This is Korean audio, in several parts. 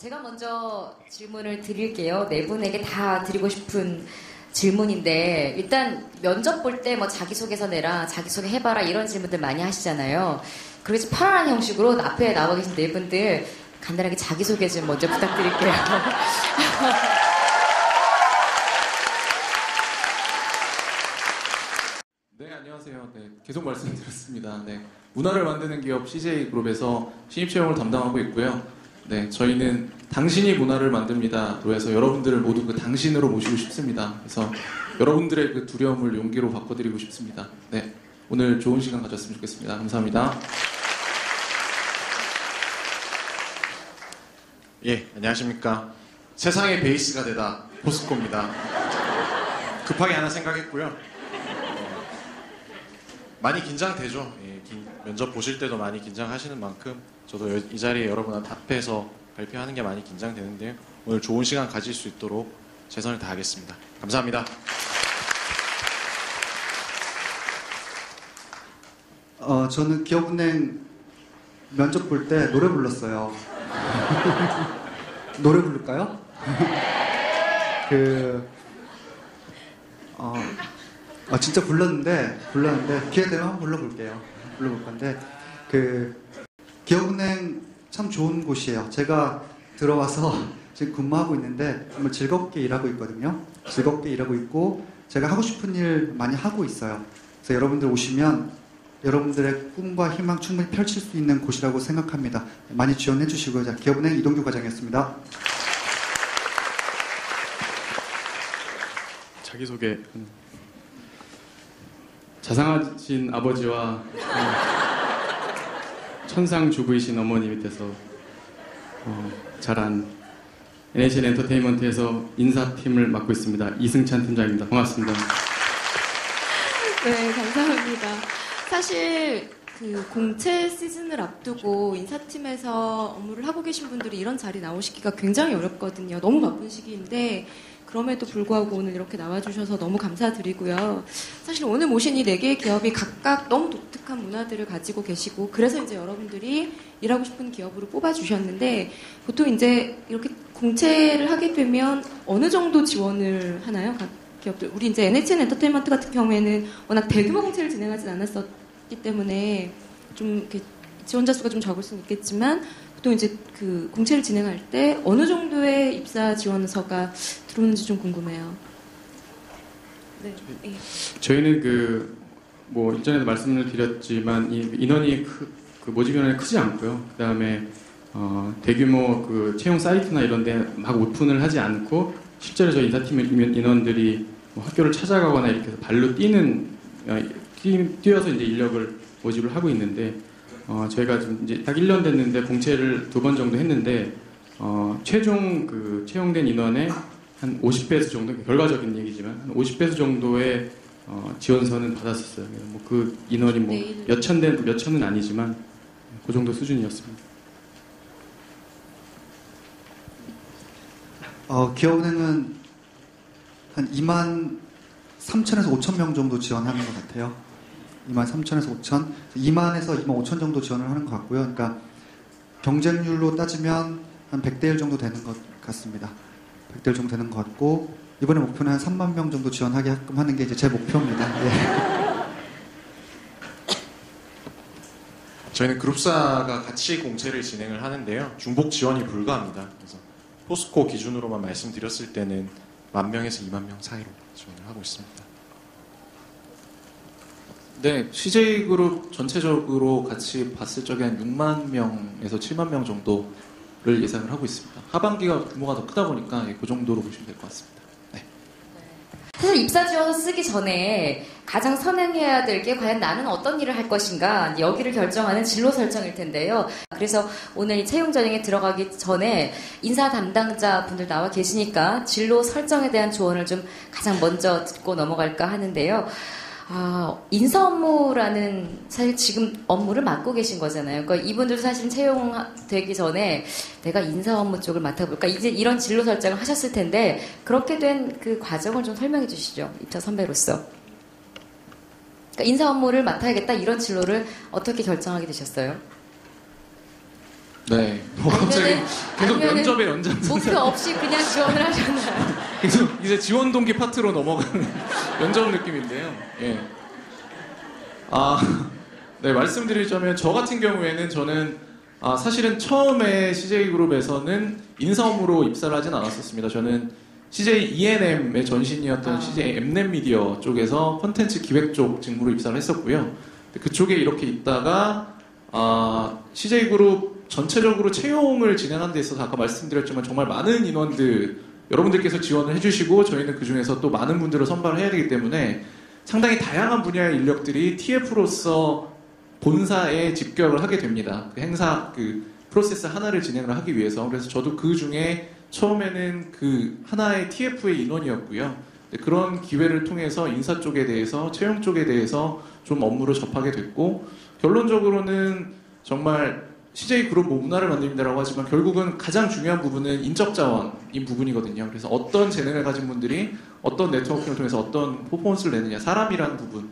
제가 먼저 질문을 드릴게요. 네 분에게 다 드리고 싶은 질문인데, 일단 면접 볼 때 뭐 자기소개서 내라, 자기소개 해봐라 이런 질문들 많이 하시잖아요. 그래서 편안한 형식으로 앞에 나와 계신 네 분들 간단하게 자기소개 좀 먼저 부탁드릴게요. 네, 안녕하세요. 네, 계속 말씀드렸습니다. 네, 문화를 만드는 기업 CJ그룹에서 신입채용을 담당하고 있고요. 네, 저희는 당신이 문화를 만듭니다로 해서 여러분들을 모두 그 당신으로 모시고 싶습니다. 그래서 여러분들의 그 두려움을 용기로 바꿔드리고 싶습니다. 네, 오늘 좋은 시간 가졌으면 좋겠습니다. 감사합니다. 예, 안녕하십니까. 세상의 베이스가 되다 포스코입니다. 급하게 하나 생각했고요. 많이 긴장되죠. 예, 면접 보실 때도 많이 긴장하시는 만큼 저도 이 자리에 여러분 앞에서 발표하는 게 많이 긴장되는데요. 오늘 좋은 시간 가질 수 있도록 최선을 다하겠습니다. 감사합니다. 저는 기업은행 면접 볼 때 노래 불렀어요. 노래 부를까요? 진짜 불렀는데 기회 되면 한번 불러볼 건데 기업은행 참 좋은 곳이에요. 제가 들어와서 지금 근무하고 있는데 정말 즐겁게 일하고 있거든요. 즐겁게 일하고 있고 제가 하고 싶은 일 많이 하고 있어요. 그래서 여러분들 오시면 여러분들의 꿈과 희망 충분히 펼칠 수 있는 곳이라고 생각합니다. 많이 지원해 주시고요. 자, 기업은행 이동규 과장이었습니다. 자기소개. 자상하신 아버지와 천상주부이신 어머니 밑에서 자란 NHN 엔터테인먼트에서 인사팀을 맡고 있습니다. 이승찬 팀장입니다. 반갑습니다. 네, 감사합니다. 사실 그 공채 시즌을 앞두고 인사팀에서 업무를 하고 계신 분들이 이런 자리 나오시기가 굉장히 어렵거든요. 너무 바쁜 시기인데 그럼에도 불구하고 오늘 이렇게 나와주셔서 너무 감사드리고요. 사실 오늘 모신 이 4개의 기업이 각각 너무 독특한 문화들을 가지고 계시고 그래서 이제 여러분들이 일하고 싶은 기업으로 뽑아주셨는데 보통 이제 이렇게 공채를 하게 되면 어느 정도 지원을 하나요? 각 기업들. 우리 이제 NHN 엔터테인먼트 같은 경우에는 워낙 대규모 공채를 진행하진 않았었기 때문에 좀 이렇게 지원자 수가 좀 적을 수는 있겠지만 보통 이제 그 공채를 진행할 때 어느 정도의 입사 지원서가 들어오는지 좀 궁금해요. 네. 저희는 뭐 이전에도 말씀을 드렸지만 인원이 모집 인원이 크지 않고요. 그 다음에 대규모 그 채용 사이트나 이런 데 막 오픈을 하지 않고 실제로 저희 인사팀 인원들이 뭐 학교를 찾아가거나 이렇게 해서 발로 뛰어서 이제 인력을 모집을 하고 있는데 저희가 좀 이제 딱 1년 됐는데 공채를 2번 정도 했는데 최종 그 채용된 인원의 한 50배수 정도, 결과적인 얘기지만 한 50배수 정도의 지원서는 받았었어요. 뭐 그 인원이 뭐 몇 천은 아니지만 그 정도 수준이었습니다. 기업은행은 한 2만 3천에서 5천 명 정도 지원하는 것 같아요. 2만 3천에서 5천, 2만에서 2만 5천 정도 지원을 하는 것 같고요. 그러니까 경쟁률로 따지면 한 100대 1 정도 되는 것 같습니다. 100대 1 정도 되는 것 같고 이번에 목표는 한 3만 명 정도 지원하게끔 하는 게 이제 제 목표입니다. 예. 저희는 그룹사가 같이 공채를 진행을 하는데요. 중복 지원이 불가합니다. 그래서 포스코 기준으로만 말씀드렸을 때는 10,000명에서 20,000명 사이로 지원을 하고 있습니다. 네, CJ그룹 전체적으로 같이 봤을 적에 한 6만 명에서 7만 명 정도를 예상을 하고 있습니다. 하반기가 규모가 더 크다 보니까 그 정도로 보시면 될 것 같습니다. 네. 사실 입사 지원서 쓰기 전에 가장 선행해야 될 게 과연 나는 어떤 일을 할 것인가 여기를 결정하는 진로 설정일 텐데요. 그래서 오늘 이 채용 전형에 들어가기 전에 인사 담당자 분들 나와 계시니까 진로 설정에 대한 조언을 좀 가장 먼저 듣고 넘어갈까 하는데요. 인사 업무라는 사실 지금 업무를 맡고 계신 거잖아요. 그러니까 이분들도 사실 채용되기 전에 내가 인사 업무 쪽을 맡아볼까 이제 이런 진로 설정을 하셨을 텐데 그렇게 된 그 과정을 좀 설명해 주시죠. 입사 선배로서. 그러니까 인사 업무를 맡아야겠다 이런 진로를 어떻게 결정하게 되셨어요? 네. 갑자기 계속 아니면은 면접의 연장선. 목표 없이 그냥 지원을 하셨나요? 계속 이제 지원 동기 파트로 넘어가는 면접 느낌인데요. 예. 네, 말씀드리자면 저 같은 경우에는 저는 사실은 처음에 CJ그룹에서는 인사 업무로 입사를 하진 않았었습니다. 저는 CJ ENM의 전신이었던 CJ Mnet 미디어 쪽에서 콘텐츠 기획 쪽 직무로 입사를 했었고요. 그쪽에 이렇게 있다가 CJ그룹 전체적으로 채용을 진행하는 데 있어서 아까 말씀드렸지만 정말 많은 인원들 여러분들께서 지원을 해주시고 저희는 그 중에서 또 많은 분들을 선발을 해야 되기 때문에 상당히 다양한 분야의 인력들이 TF로서 본사에 집결을 하게 됩니다. 그 행사 프로세스 하나를 진행을 하기 위해서. 그래서 저도 그 중에 처음에는 그 하나의 TF의 인원이었고요. 그런 기회를 통해서 인사 쪽에 대해서 채용 쪽에 대해서 좀 업무를 접하게 됐고 결론적으로는 정말 CJ그룹 문화를 만듭니다라고 하지만 결국은 가장 중요한 부분은 인적 자원인 부분이거든요. 그래서 어떤 재능을 가진 분들이 어떤 네트워킹을 통해서 어떤 퍼포먼스를 내느냐 사람이라는 부분에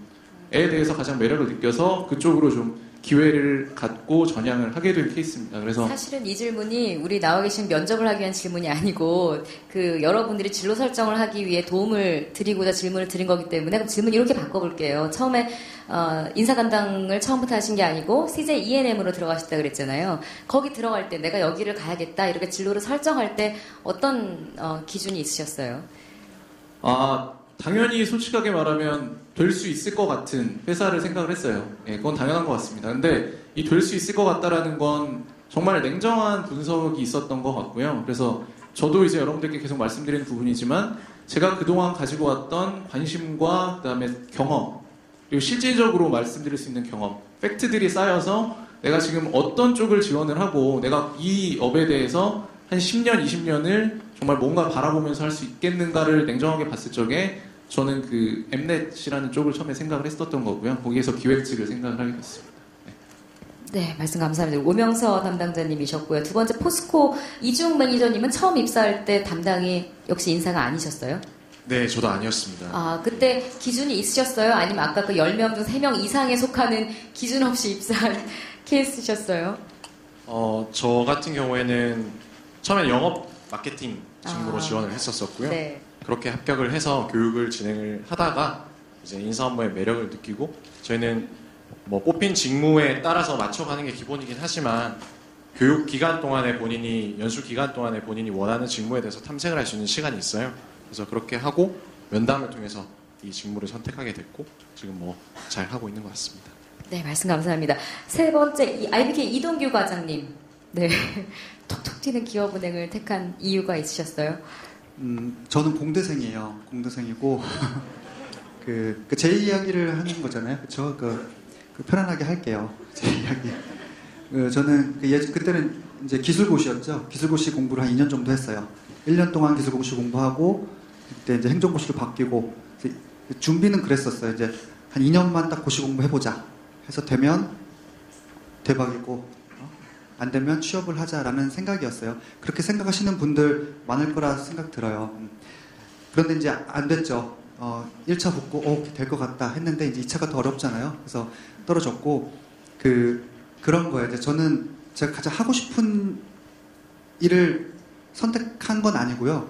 대해서 가장 매력을 느껴서 그쪽으로 좀 기회를 갖고 전향을 하게 된 케이스입니다. 그래서 사실은 이 질문이 우리 나와 계신 면접을 하기 위한 질문이 아니고 여러분들이 진로 설정을 하기 위해 도움을 드리고자 질문을 드린 거기 때문에 그럼 질문 이렇게 바꿔볼게요. 처음에 인사 담당을 처음부터 하신 게 아니고 CJ ENM으로 들어가셨다 그랬잖아요. 거기 들어갈 때 내가 여기를 가야겠다 이렇게 진로를 설정할 때 어떤 기준이 있으셨어요? 당연히 솔직하게 말하면 될 수 있을 것 같은 회사를 생각을 했어요. 예, 그건 당연한 것 같습니다. 근데 이 될 수 있을 것 같다라는 건 정말 냉정한 분석이 있었던 것 같고요. 그래서 저도 이제 여러분들께 계속 말씀드리는 부분이지만 제가 그동안 가지고 왔던 관심과 그다음에 경험 그리고 실질적으로 말씀드릴 수 있는 경험 팩트들이 쌓여서 내가 지금 어떤 쪽을 지원을 하고 내가 이 업에 대해서 한 10년, 20년을 정말 뭔가 바라보면서 할 수 있겠는가를 냉정하게 봤을 적에 저는 그 Mnet이라는 쪽을 처음에 생각을 했었던 거고요. 거기에서 기획직을 생각을 하게 됐습니다. 네, 말씀 감사합니다. 오명서 담당자님이셨고요. 두 번째 포스코 이주웅 매니저님은 처음 입사할 때 담당이 역시 인사가 아니셨어요? 네, 저도 아니었습니다. 그때 기준이 있으셨어요? 아니면 아까 그 10명 중 3명 이상에 속하는 기준 없이 입사한 케이스셨어요? 저 같은 경우에는 처음에 영업 마케팅 직무로 지원을 했었었고요. 네. 그렇게 합격을 해서 교육을 진행을 하다가 이제 인사 업무의 매력을 느끼고 저희는 뭐 뽑힌 직무에 따라서 맞춰가는 게 기본이긴 하지만 교육 기간 동안에 연수 기간 동안에 본인이 원하는 직무에 대해서 탐색을 할 수 있는 시간이 있어요. 그래서 그렇게 하고 면담을 통해서 이 직무를 선택하게 됐고 지금 뭐 잘 하고 있는 것 같습니다. 네, 말씀 감사합니다. 세 번째 IBK 이동규 과장님. 네, 톡톡 튀는 기업은행을 택한 이유가 있으셨어요? 저는 공대생이에요. 공대생이고 제 이야기를 하는 거잖아요. 그렇죠? 편안하게 할게요. 제 이야기. 저는 그때는 이제 기술고시였죠. 기술고시 공부를 한 2년 정도 했어요. 1년 동안 기술고시 공부하고 그때 이제 행정고시로 바뀌고 준비는 그랬었어요. 이제 한 2년만 딱 고시 공부해보자 해서 되면 대박이고 안 되면 취업을 하자라는 생각이었어요. 그렇게 생각하시는 분들 많을 거라 생각 들어요. 그런데 이제 안 됐죠. 1차 붙고 될 것 같다 했는데 이제 2차가 더 어렵잖아요. 그래서 떨어졌고 그런 거예요. 이제 저는 제가 가장 하고 싶은 일을 선택한 건 아니고요.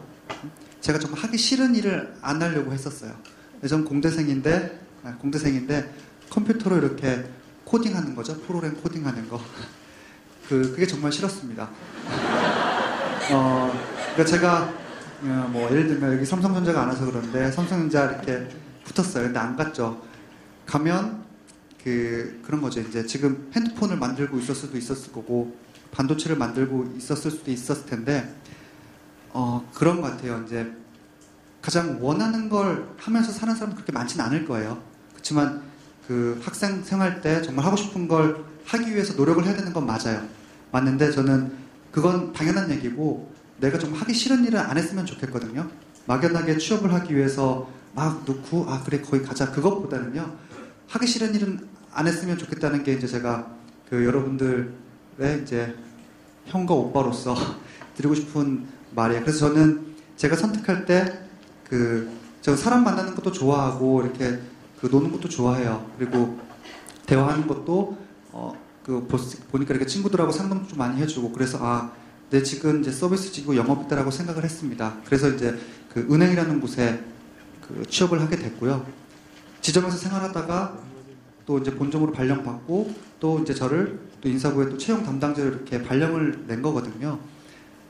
제가 정말 하기 싫은 일을 안 하려고 했었어요. 전 공대생인데 컴퓨터로 이렇게 코딩하는 거죠. 프로그램 코딩하는 거. 그게 정말 싫었습니다. 그러니까 제가 뭐 예를 들면 여기 삼성전자가 안 와서 그런데 삼성전자 이렇게 붙었어요. 근데 안 갔죠. 가면 그런 거죠. 이제 지금 핸드폰을 만들고 있을 수도 있었을 거고 반도체를 만들고 있었을 수도 있었을 텐데 그런 것 같아요. 이제 가장 원하는 걸 하면서 사는 사람은 그렇게 많지는 않을 거예요. 그렇지만 학생 생활 때 정말 하고 싶은 걸 하기 위해서 노력을 해야 되는 건 맞아요. 맞는데 저는 그건 당연한 얘기고 내가 좀 하기 싫은 일을 안 했으면 좋겠거든요. 막연하게 취업을 하기 위해서 막 놓고 그래 거기 가자 그것보다는요. 하기 싫은 일은 안 했으면 좋겠다는 게 이제 제가 여러분들의 이제 형과 오빠로서 드리고 싶은 말이에요. 그래서 저는 제가 선택할 때 저 사람 만나는 것도 좋아하고 이렇게 노는 것도 좋아해요. 그리고 대화하는 것도 보니까 이렇게 친구들하고 상담도 좀 많이 해주고 그래서 내 직은 이제 서비스직이고 영업이다라고 생각을 했습니다. 그래서 이제 그 은행이라는 곳에 그 취업을 하게 됐고요. 지점에서 생활하다가 또 이제 본점으로 발령받고 또 이제 저를 또 인사부에 또 채용 담당자로 이렇게 발령을 낸 거거든요.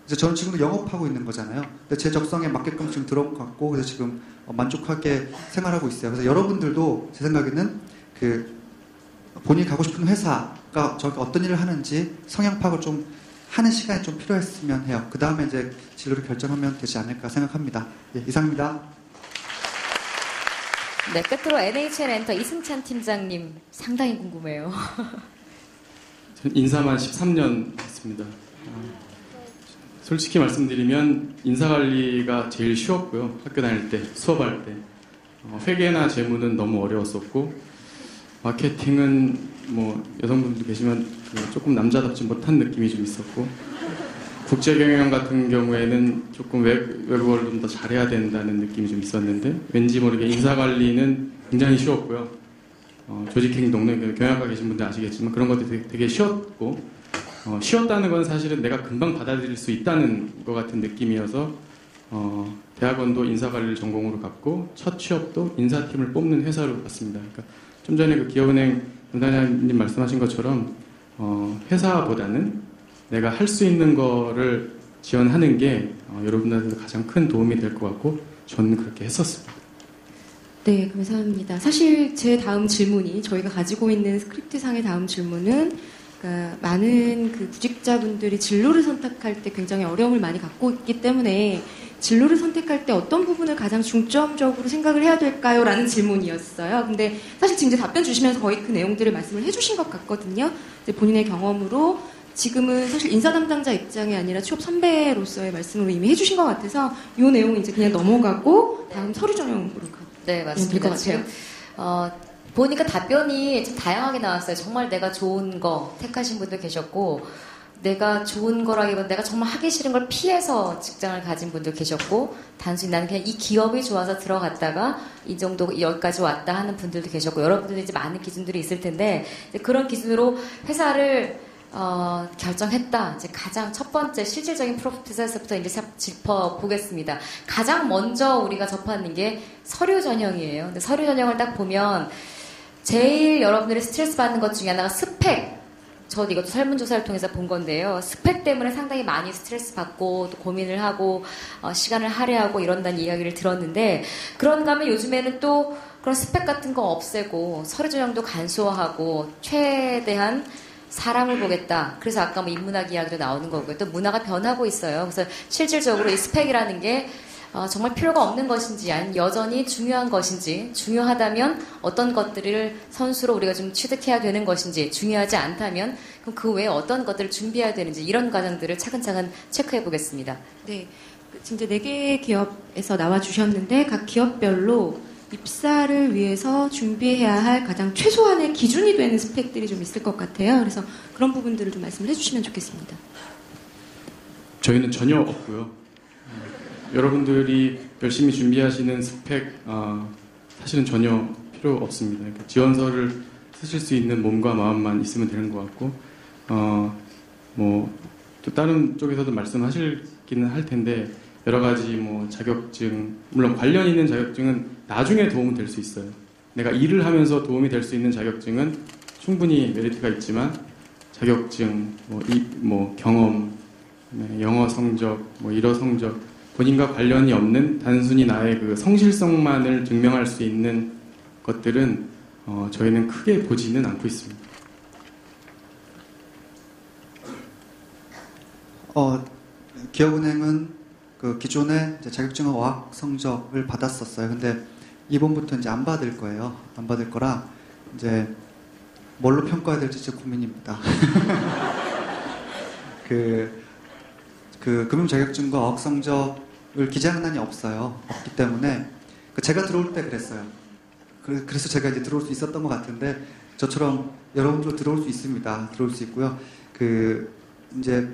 그래서 저는 지금도 영업하고 있는 거잖아요. 근데 제 적성에 맞게끔 지금 들어온 것 같고 그래서 지금 만족하게 생활하고 있어요. 그래서 여러분들도 제 생각에는 그 본인이 가고 싶은 회사가 저기 어떤 일을 하는지 성향 파악을 좀 하는 시간이 좀 필요했으면 해요. 그 다음에 이제 진로를 결정하면 되지 않을까 생각합니다. 예, 이상입니다. 네, 끝으로 NHN 엔터 이승찬 팀장님 상당히 궁금해요. 저는 인사만 13년 했습니다. 솔직히 말씀드리면 인사관리가 제일 쉬웠고요. 학교 다닐 때, 수업할 때. 회계나 재무는 너무 어려웠었고 마케팅은 뭐 여성분들 계시면 조금 남자답지 못한 느낌이 좀 있었고 국제경영 같은 경우에는 조금 외국어를 좀 더 잘해야 된다는 느낌이 좀 있었는데 왠지 모르게 인사관리는 굉장히 쉬웠고요. 조직행동은 경영학과 계신 분들 아시겠지만 그런 것들이 되게 쉬웠고 쉬웠다는 건 사실은 내가 금방 받아들일 수 있다는 것 같은 느낌이어서 대학원도 인사관리를 전공으로 갔고 첫 취업도 인사팀을 뽑는 회사로 갔습니다. 그러니까 좀 전에 그 기업은행 담당자님 말씀하신 것처럼 회사보다는 내가 할 수 있는 거를 지원하는 게 여러분들한테 가장 큰 도움이 될 것 같고 저는 그렇게 했었습니다. 네, 감사합니다. 사실 제 다음 질문이 저희가 가지고 있는 스크립트상의 다음 질문은 그러니까 많은 그 구직자분들이 진로를 선택할 때 굉장히 어려움을 많이 갖고 있기 때문에 진로를 선택할 때 어떤 부분을 가장 중점적으로 생각을 해야 될까요? 라는 질문이었어요. 근데 사실 지금 이제 답변 주시면서 거의 그 내용들을 말씀을 해주신 것 같거든요. 이제 본인의 경험으로 지금은 사실 인사 담당자 입장이 아니라 취업 선배로서의 말씀으로 이미 해주신 것 같아서 이 내용은 이제 그냥 넘어가고 다음 서류 전형으로 네, 맞습니다. 지금 보니까 답변이 좀 다양하게 나왔어요. 정말 내가 좋은 거 택하신 분도 계셨고 내가 좋은 거라기보다 내가 정말 하기 싫은 걸 피해서 직장을 가진 분도 계셨고 단순히 나는 그냥 이 기업이 좋아서 들어갔다가 이 정도 여기까지 왔다 하는 분들도 계셨고 여러분들도 이제 많은 기준들이 있을 텐데 그런 기준으로 회사를 결정했다. 이제 가장 첫 번째 실질적인 프로세스부터 이제 짚어보겠습니다. 가장 먼저 우리가 접하는 게 서류 전형이에요. 근데 서류 전형을 딱 보면 제일 여러분들이 스트레스 받는 것 중에 하나가 스펙. 저도 이것도 설문조사를 통해서 본 건데요. 스펙 때문에 상당히 많이 스트레스 받고 또 고민을 하고 시간을 할애하고 이런다는 이야기를 들었는데 그런가 하면 요즘에는 또 그런 스펙 같은 거 없애고 서류 전형도 간소화하고 최대한 사람을 보겠다. 그래서 아까 뭐 인문학 이야기도 나오는 거고요. 또 문화가 변하고 있어요. 그래서 실질적으로 이 스펙이라는 게 정말 필요가 없는 것인지 아니면 여전히 중요한 것인지 중요하다면 어떤 것들을 선수로 우리가 좀 취득해야 되는 것인지 중요하지 않다면 그럼 그 외에 어떤 것들을 준비해야 되는지 이런 과정들을 차근차근 체크해 보겠습니다. 네, 지금 이제 4개의 기업에서 나와 주셨는데 각 기업별로 입사를 위해서 준비해야 할 가장 최소한의 기준이 되는 스펙들이 좀 있을 것 같아요. 그래서 그런 부분들을 좀 말씀을 해주시면 좋겠습니다. 저희는 전혀 없고요. 여러분들이 열심히 준비하시는 스펙 사실은 전혀 필요 없습니다. 그러니까 지원서를 쓰실 수 있는 몸과 마음만 있으면 되는 것 같고 뭐 또 다른 쪽에서도 말씀하시기는 할 텐데 여러 가지 뭐 자격증 물론 관련 있는 자격증은 나중에 도움이 될 수 있어요. 내가 일을 하면서 도움이 될 수 있는 자격증은 충분히 메리트가 있지만 자격증, 뭐 경험, 영어 성적, 뭐 일어 성적 본인과 관련이 없는 단순히 나의 그 성실성만을 증명할 수 있는 것들은 저희는 크게 보지는 않고 있습니다. 기업은행은 그 기존에 이제 자격증과 어학 성적을 받았었어요. 근데 이번부터 이제 안 받을 거예요. 안 받을 거라 이제 뭘로 평가해야 될지 제 고민입니다. 그 금융 자격증과 어학 성적을 기재하는 한이 없어요. 없기 때문에 제가 들어올 때 그랬어요. 그래서 제가 이제 들어올 수 있었던 것 같은데 저처럼 여러분도 들어올 수 있습니다. 들어올 수 있고요. 이제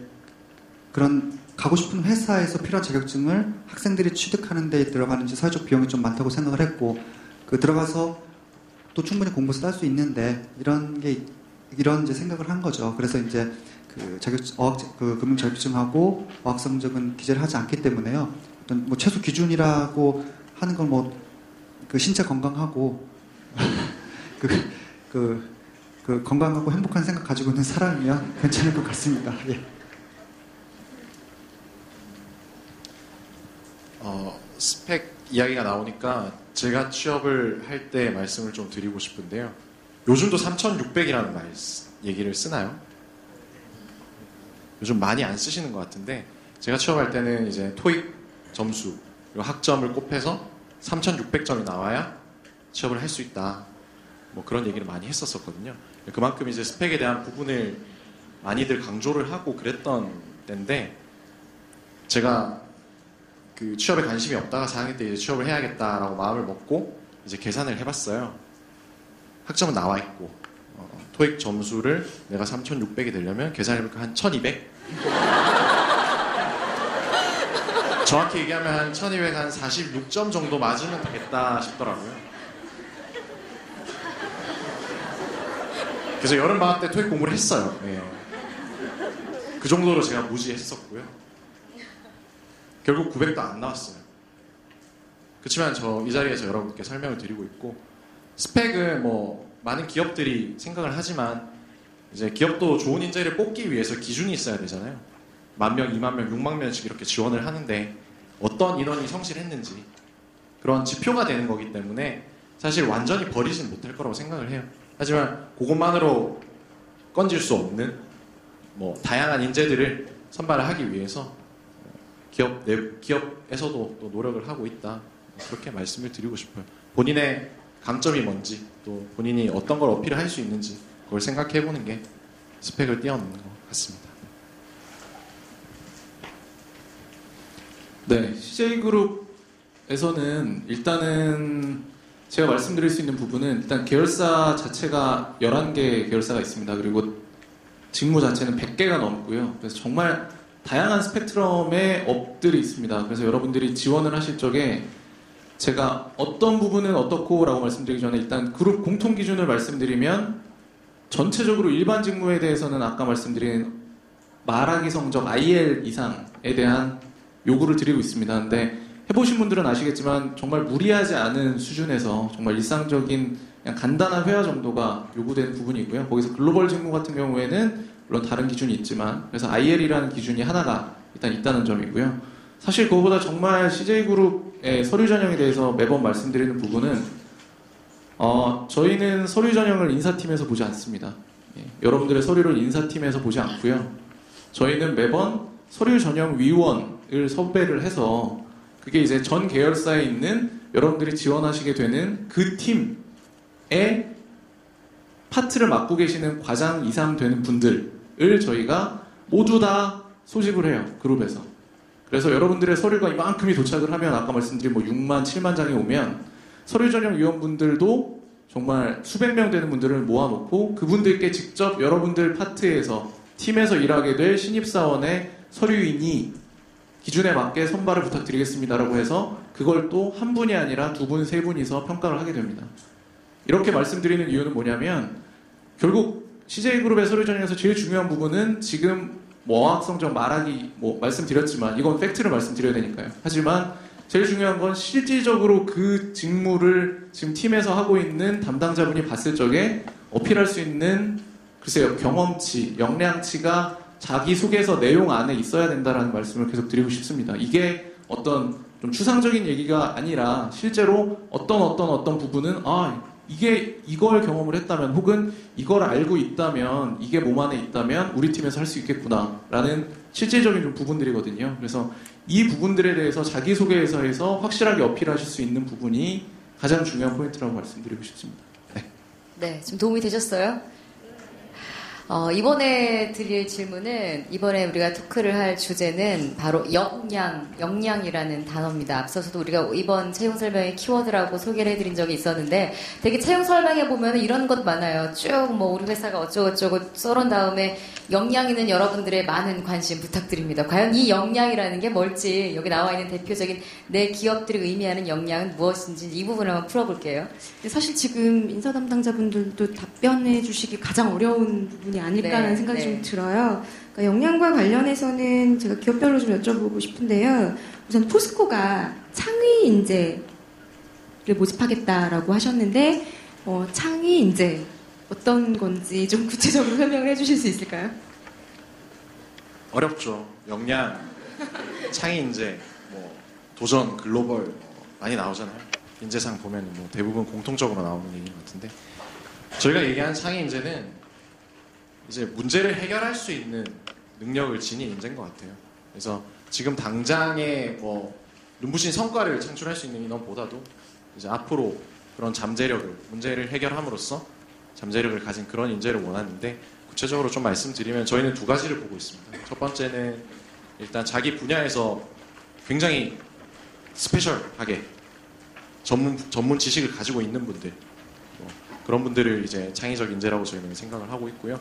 그런 가고 싶은 회사에서 필요한 자격증을 학생들이 취득하는 데 들어가는 사회적 비용이 좀 많다고 생각을 했고 들어가서 또 충분히 공부해서 딸 수 있는데 이런 게 이런 이제 생각을 한 거죠. 그래서 이제 그 금융 자격증하고 어학 성적은 기재를 하지 않기 때문에요. 어떤 뭐 최소 기준이라고 하는 건 뭐 그 신체 건강하고 그 건강하고 행복한 생각 가지고 있는 사람이면 괜찮을 것 같습니다. 예. 스펙 이야기가 나오니까 제가 취업을 할 때 말씀을 좀 드리고 싶은데요. 요즘도 3,600이라는 얘기를 쓰나요? 요즘 많이 안 쓰시는 것 같은데 제가 취업할 때는 이제 토익 점수 그리고 학점을 곱해서 3,600점이 나와야 취업을 할 수 있다. 뭐 그런 얘기를 많이 했었거든요. 그만큼 이제 스펙에 대한 부분을 많이들 강조를 하고 그랬던 때인데 제가 그 취업에 관심이 없다가 4학년 때 이제 취업을 해야겠다라고 마음을 먹고 이제 계산을 해봤어요. 학점은 나와 있고 토익 점수를 내가 3,600이 되려면 계산해보니까 한 1,200? 정확히 얘기하면 한 1,200, 한 46점 정도 맞으면 되겠다 싶더라고요. 그래서 여름방학 때 토익 공부를 했어요. 네. 그 정도로 제가 무지했었고요. 결국 900도 안 나왔어요. 그렇지만 저 이 자리에서 여러분께 설명을 드리고 있고 스펙은 뭐 많은 기업들이 생각을 하지만 이제 기업도 좋은 인재를 뽑기 위해서 기준이 있어야 되잖아요. 10,000명, 20,000명, 60,000명씩 이렇게 지원을 하는데 어떤 인원이 성실했는지 그런 지표가 되는 거기 때문에 사실 완전히 버리진 못할 거라고 생각을 해요. 하지만 그것만으로 건질 수 없는 뭐 다양한 인재들을 선발을 하기 위해서 기업에서도 또 노력을 하고 있다. 그렇게 말씀을 드리고 싶어요. 본인의 강점이 뭔지 또 본인이 어떤 걸 어필을 할 수 있는지 그걸 생각해보는 게 스펙을 뛰어넘는 것 같습니다. 네, CJ그룹에서는 일단은 제가 말씀드릴 수 있는 부분은 일단 계열사 자체가 11개 계열사가 있습니다. 그리고 직무 자체는 100개가 넘고요. 그래서 정말 다양한 스펙트럼의 업들이 있습니다. 그래서 여러분들이 지원을 하실 적에 제가 어떤 부분은 어떻고 라고 말씀드리기 전에 일단 그룹 공통 기준을 말씀드리면 전체적으로 일반 직무에 대해서는 아까 말씀드린 말하기 성적 IL 이상에 대한 요구를 드리고 있습니다. 근데 해보신 분들은 아시겠지만 정말 무리하지 않은 수준에서 정말 일상적인 그냥 간단한 회화 정도가 요구되는 부분이고요. 거기서 글로벌 직무 같은 경우에는 물론 다른 기준이 있지만 그래서 IL이라는 기준이 하나가 일단 있다는 점이고요. 사실 그거보다 정말 CJ그룹의 서류 전형에 대해서 매번 말씀드리는 부분은 저희는 서류 전형을 인사팀에서 보지 않습니다. 여러분들의 서류를 인사팀에서 보지 않고요. 저희는 매번 서류 전형 위원을 섭외를 해서 그게 이제 전 계열사에 있는 여러분들이 지원하시게 되는 그 팀의 파트를 맡고 계시는 과장 이상 되는 분들을 저희가 모두 다 소집을 해요. 그룹에서. 그래서 여러분들의 서류가 이만큼이 도착을 하면 아까 말씀드린 뭐 6만, 7만 장이 오면 서류 전형 위원분들도 정말 수백 명 되는 분들을 모아놓고 그분들께 직접 여러분들 파트에서 팀에서 일하게 될 신입사원의 서류인이 기준에 맞게 선발을 부탁드리겠습니다라고 해서 그걸 또 한 분이 아니라 두 분, 세 분이서 평가를 하게 됩니다. 이렇게 말씀드리는 이유는 뭐냐면 결국 CJ그룹의 서류 전형에서 제일 중요한 부분은 지금 뭐 어학 성적 말하기 뭐 말씀드렸지만 이건 팩트를 말씀드려야 되니까요. 하지만 제일 중요한 건 실질적으로 그 직무를 지금 팀에서 하고 있는 담당자분이 봤을 적에 어필할 수 있는 글쎄요 경험치, 역량치가 자기소개서 내용 안에 있어야 된다라는 말씀을 계속 드리고 싶습니다. 이게 어떤 좀 추상적인 얘기가 아니라 실제로 어떤 부분은 이걸 경험을 했다면 혹은 이걸 알고 있다면 이게 몸 안에 있다면 우리 팀에서 할 수 있겠구나 라는 실질적인 좀 부분들이거든요. 그래서 이 부분들에 대해서 자기소개서에서 확실하게 어필하실 수 있는 부분이 가장 중요한 포인트라고 말씀드리고 싶습니다. 네, 좀 도움이 되셨어요? 이번에 드릴 질문은 이번에 우리가 토크를 할 주제는 바로 역량이라는 단어입니다. 앞서서도 우리가 이번 채용 설명의 키워드라고 소개를 해드린 적이 있었는데 되게 채용 설명해 보면 이런 것 많아요. 쭉 뭐 우리 회사가 어쩌고저쩌고 써놓은 다음에 역량 있는 여러분들의 많은 관심 부탁드립니다. 과연 이 역량이라는 게 뭘지 여기 나와 있는 대표적인 내 기업들이 의미하는 역량은 무엇인지 이 부분을 한번 풀어볼게요. 사실 지금 인사 담당자분들도 답변해 주시기 가장 어려운 부분이 아닐까 하는 생각이 좀 들어요. 그러니까 역량과 관련해서는 제가 기업별로 좀 여쭤보고 싶은데요. 우선 포스코가 창의 인재를 모집하겠다라고 하셨는데 창의 인재 어떤 건지 좀 구체적으로 설명을 해주실 수 있을까요? 어렵죠. 역량, 창의 인재, 도전, 글로벌 많이 나오잖아요. 인재상 보면 대부분 공통적으로 나오는 얘기인 것 같은데 저희가 얘기한 창의 인재는 이제 문제를 해결할 수 있는 능력을 지닌 인재인 것 같아요. 그래서 지금 당장의 눈부신 성과를 창출할 수 있는 인원보다도 이제 앞으로 그런 잠재력을 문제를 해결함으로써 잠재력을 가진 그런 인재를 원하는데 구체적으로 좀 말씀드리면 저희는 두 가지를 보고 있습니다. 첫 번째는 일단 자기 분야에서 굉장히 스페셜하게 전문 지식을 가지고 있는 분들 그런 분들을 이제 창의적 인재라고 저희는 생각을 하고 있고요.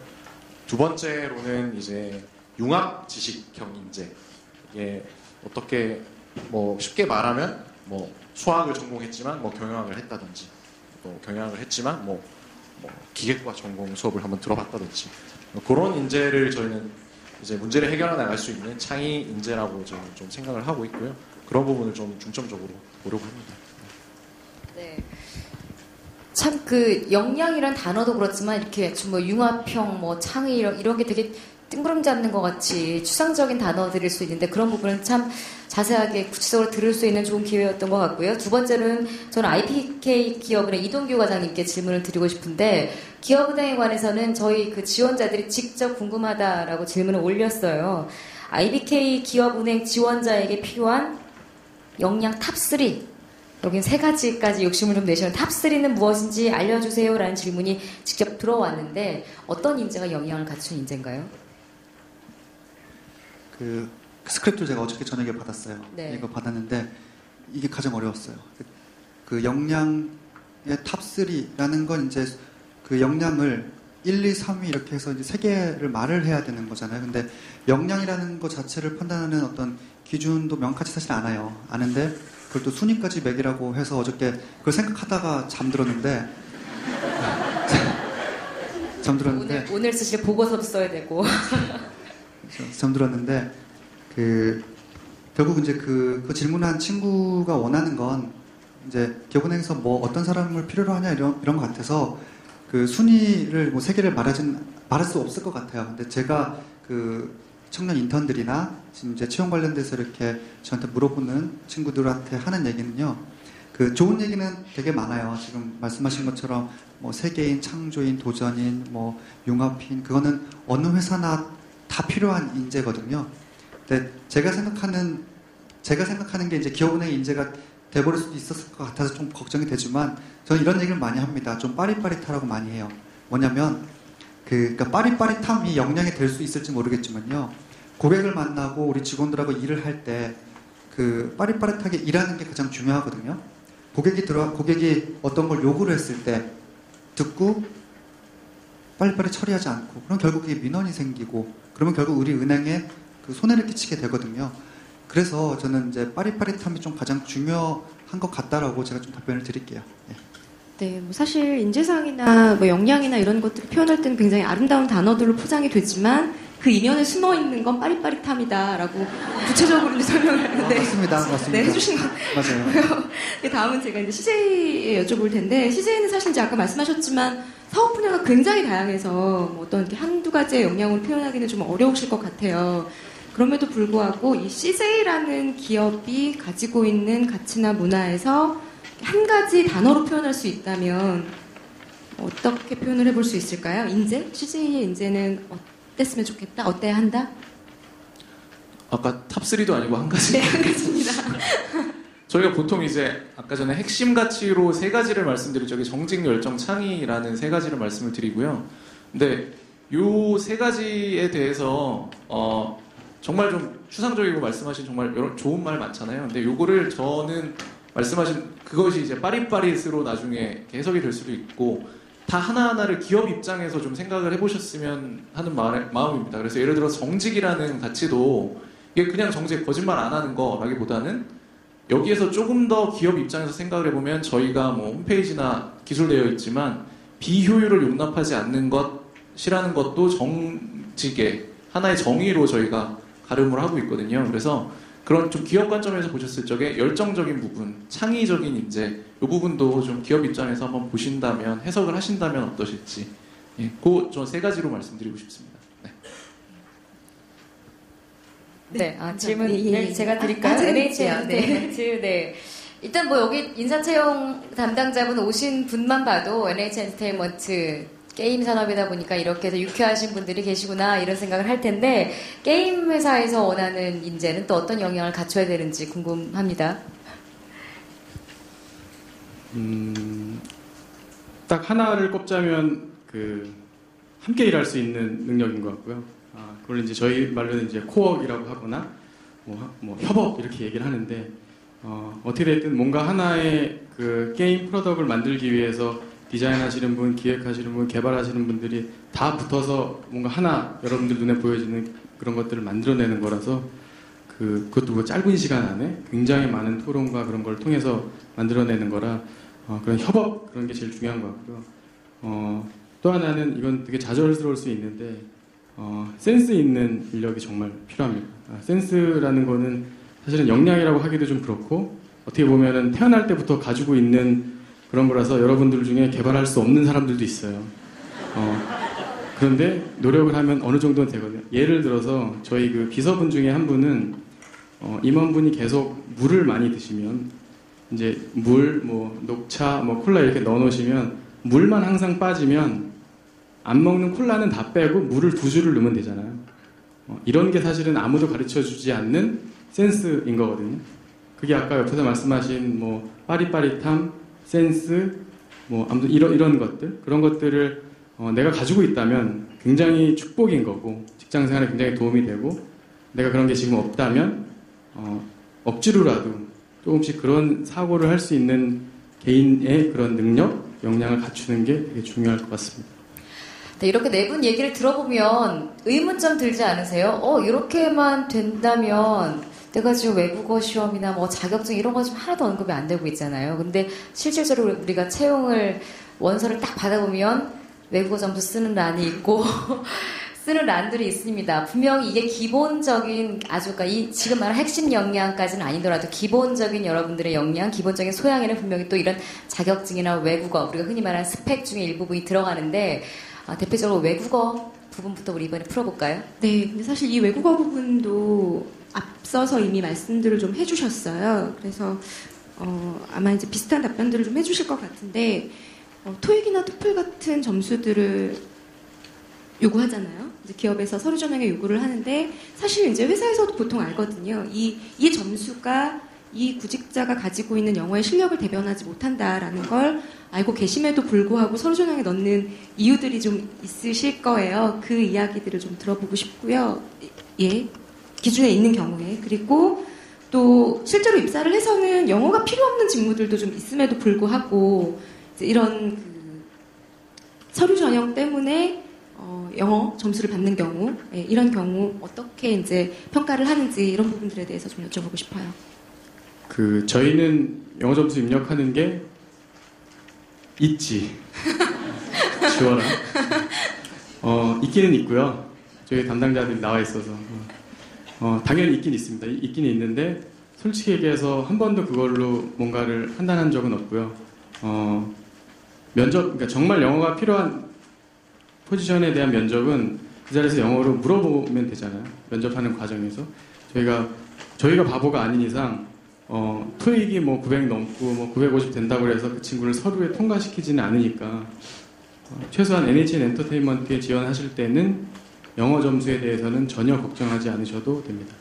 두 번째로는 이제 융합 지식형 인재. 이게 어떻게 쉽게 말하면 수학을 전공했지만 경영학을 했다든지 경영학을 했지만 기계과 전공 수업을 한번 들어봤다든지 그런 인재를 저희는 이제 문제를 해결해 나갈 수 있는 창의 인재라고 저는 좀 생각을 하고 있고요. 그런 부분을 좀 중점적으로 보려고 합니다. 네. 참 그 역량이란 단어도 그렇지만 이렇게 융합형 창의 이런 게 되게 뜬구름 잡는 것 같이 추상적인 단어들일 수 있는데 그런 부분은 참 자세하게 구체적으로 들을 수 있는 좋은 기회였던 것 같고요. 두 번째는 저는 IPK 기업은행 이동규 과장님께 질문을 드리고 싶은데 기업은행에 관해서는 저희 그 지원자들이 직접 궁금하다라고 질문을 올렸어요. IBK 기업은행 지원자에게 필요한 역량 탑3 여긴 3가지까지 욕심을 좀 내시는 탑3는 무엇인지 알려주세요 라는 질문이 직접 들어왔는데 어떤 인재가 역량을 갖춘 인재인가요? 그 스크립트를 제가 어저께 저녁에 받았어요. 네. 이거 받았는데 이게 가장 어려웠어요. 그 역량의 탑3라는 건 이제 그 역량을 1, 2, 3위 이렇게 해서 이제 3개를 말을 해야 되는 거잖아요. 근데 역량이라는 것 자체를 판단하는 어떤 기준도 명확하지 사실 않아요. 아는데 그걸 또 순위까지 매기라고 해서 어저께 그걸 생각하다가 잠들었는데 오늘 쓰실 보고서도 써야 되고 잠들었는데 결국 이제 그 질문한 친구가 원하는 건 이제 기업은행에서 어떤 사람을 필요로 하냐 이런 것 같아서 그 순위를 3개를 말할 수 없을 것 같아요. 근데 제가 그 청년 인턴들이나 지금 이제 채용 관련돼서 이렇게 저한테 물어보는 친구들한테 하는 얘기는요. 그 좋은 얘기는 되게 많아요. 지금 말씀하신 것처럼 세계인, 창조인, 도전인, 융합인 그거는 어느 회사나 다 필요한 인재거든요. 근데 제가 생각하는 게 이제 기업은행 인재가 돼버릴 수도 있었을 것 같아서 좀 걱정이 되지만 저는 이런 얘기를 많이 합니다. 좀 빠릿빠릿하라고 많이 해요. 뭐냐면 그러니까 빠릿빠릿함이 역량이 될 수 있을지 모르겠지만요. 고객을 만나고 우리 직원들하고 일을 할 때 그 빠릿빠릿하게 일하는 게 가장 중요하거든요. 고객이 어떤 걸 요구를 했을 때 듣고 빨리빨리 처리하지 않고 그럼 결국 그게 민원이 생기고 그러면 결국 우리 은행에 그 손해를 끼치게 되거든요. 그래서 저는 이제 빠릿빠릿함이 좀 가장 중요한 것 같다라고 제가 좀 답변을 드릴게요. 네. 네, 사실 인재상이나 역량이나 이런 것들을 표현할 때는 굉장히 아름다운 단어들로 포장이 되지만 그 이면에 숨어 있는 건 빠릿빠릿함이다라고 구체적으로 설명을 하는데 맞습니다. 네, 해주신 거 맞아요. 다음은 제가 이제 CJ에 여쭤볼 텐데 CJ는 사실 이제 아까 말씀하셨지만 사업 분야가 굉장히 다양해서 어떤 이렇게 한두 가지의 역량으로 표현하기는 좀 어려우실 것 같아요. 그럼에도 불구하고 이 CJ라는 기업이 가지고 있는 가치나 문화에서 한 가지 단어로 표현할 수 있다면 어떻게 표현을 해볼 수 있을까요? 인재? CJ의 인재는 어땠으면 좋겠다? 어때야 한다? 아까 탑3도 아니고 한 가지. 네, 한 가지입니다. 저희가 보통 이제 아까 전에 핵심 가치로 3가지를 말씀드린 적이 정직, 열정, 창의라는 3가지를 말씀을 드리고요. 근데 요 세 가지에 대해서 정말 좀 추상적이고 말씀하신 정말 여러 좋은 말 많잖아요. 근데 요거를 저는 말씀하신 그것이 이제 빠릿빠릿으로 나중에 이렇게 해석이 될 수도 있고 다 하나하나를 기업 입장에서 좀 생각을 해보셨으면 하는 마음입니다. 그래서 예를 들어 정직이라는 가치도 이게 그냥 정직, 거짓말 안 하는 거라기보다는 여기에서 조금 더 기업 입장에서 생각을 해보면 저희가 뭐 홈페이지나 기술되어 있지만 비효율을 용납하지 않는 것이라는 것도 정직의 하나의 정의로 저희가 가름을 하고 있거든요. 그래서 그런 좀 기업 관점에서 보셨을 적에 열정적인 부분, 창의적인 인재, 이 부분도 좀 기업 입장에서 한번 보신다면, 해석을 하신다면 어떠실지. 예, 그 저 세 가지로 말씀드리고 싶습니다. 네, 질문을 예. 제가 드릴까요? NH 네. 엔터테인먼트. 네. 일단 뭐 여기 인사채용 담당자분 오신 분만 봐도 NH 엔터테인먼트 게임 산업이다 보니까 이렇게 해서 유쾌하신 분들이 계시구나 이런 생각을 할 텐데 게임 회사에서 원하는 인재는 또 어떤 역량을 갖춰야 되는지 궁금합니다. 딱 하나를 꼽자면 함께 일할 수 있는 능력인 것 같고요. 그걸 이제 저희 말로는 이제 코어이라고 하거나 뭐 협업 이렇게 얘기를 하는데 어떻게 됐든 뭔가 하나의 그 게임 프로덕트를 만들기 위해서 디자인하시는 분, 기획하시는 분, 개발하시는 분들이 다 붙어서 뭔가 하나 여러분들 눈에 보여지는 그런 것들을 만들어내는 거라서 그것도 뭐 짧은 시간 안에 굉장히 많은 토론과 그런 걸 통해서 만들어내는 거라 그런 협업 그런 게 제일 중요한 것 같고요. 또 하나는 이건 되게 좌절스러울 수 있는데 센스 있는 인력이 정말 필요합니다. 센스라는 거는 사실은 역량이라고 하기도 좀 그렇고 어떻게 보면은 태어날 때부터 가지고 있는 그런 거라서 여러분들 중에 개발할 수 없는 사람들도 있어요. 그런데 노력을 하면 어느 정도는 되거든요. 예를 들어서 저희 그 비서분 중에 한 분은 임원분이 계속 물을 많이 드시면 이제 물, 뭐 녹차, 뭐 콜라 이렇게 넣어놓으시면 물만 항상 빠지면 안 먹는 콜라는 다 빼고 물을 2줄을 넣으면 되잖아요. 이런 게 사실은 아무도 가르쳐주지 않는 센스인 거거든요. 그게 아까 옆에서 말씀하신 뭐 빠릿빠릿함, 센스, 뭐 아무튼 이런 것들 그런 것들을 내가 가지고 있다면 굉장히 축복인 거고 직장 생활에 굉장히 도움이 되고 내가 그런 게 지금 없다면 억지로라도 조금씩 그런 사고를 할 수 있는 개인의 그런 능력, 역량을 갖추는 게 되게 중요할 것 같습니다. 네, 이렇게 네 분 얘기를 들어보면 의문점 들지 않으세요? 이렇게만 된다면 내가 지금 외국어 시험이나 뭐 자격증 이런 거 지금 하나도 언급이 안 되고 있잖아요. 근데 실질적으로 우리가 채용을 원서를 딱 받아보면 외국어 점수 쓰는 란이 있고 쓰는 란들이 있습니다. 분명히 이게 기본적인 그러니까 이 지금 말한 핵심 역량까지는 아니더라도 기본적인 여러분들의 역량, 기본적인 소양에는 분명히 또 이런 자격증이나 외국어 우리가 흔히 말하는 스펙 중에 일부분이 들어가는데 대표적으로 외국어 부분부터 우리 이번에 풀어볼까요? 네, 근데 사실 이 외국어 부분도 앞서서 이미 말씀들을 좀 해주셨어요. 그래서 아마 이제 비슷한 답변들을 좀 해주실 것 같은데 토익이나 토플 같은 점수들을 요구하잖아요. 이제 기업에서 서류 전형에 요구를 하는데 사실 이제 회사에서도 보통 알거든요. 이 점수가 이 구직자가 가지고 있는 영어의 실력을 대변하지 못한다라는 걸 알고 계심에도 불구하고 서류 전형에 넣는 이유들이 좀 있으실 거예요. 그 이야기들을 좀 들어보고 싶고요. 예. 기준에 있는 경우에. 그리고 또 실제로 입사를 해서는 영어가 필요 없는 직무들도 좀 있음에도 불구하고 이제 이런 서류 전형 때문에 영어 점수를 받는 경우, 예, 이런 경우 어떻게 이제 평가를 하는지 이런 부분들에 대해서 좀 여쭤보고 싶어요. 저희는 영어 점수 입력하는 게 있지. 지워라. 있기는 있고요. 저희 담당자들이 나와 있어서. 당연히 있긴 있습니다. 있긴 있는데 솔직히 얘기해서 한 번도 그걸로 뭔가를 판단한 적은 없고요. 그러니까 정말 영어가 필요한 포지션에 대한 면접은 그 자리에서 영어로 물어보면 되잖아요. 면접하는 과정에서. 저희가 바보가 아닌 이상 토익이 뭐 900 넘고 뭐 950 된다고 해서 그 친구를 서류에 통과시키지는 않으니까 최소한 NHN 엔터테인먼트에 지원하실 때는 영어 점수에 대해서는 전혀 걱정하지 않으셔도 됩니다.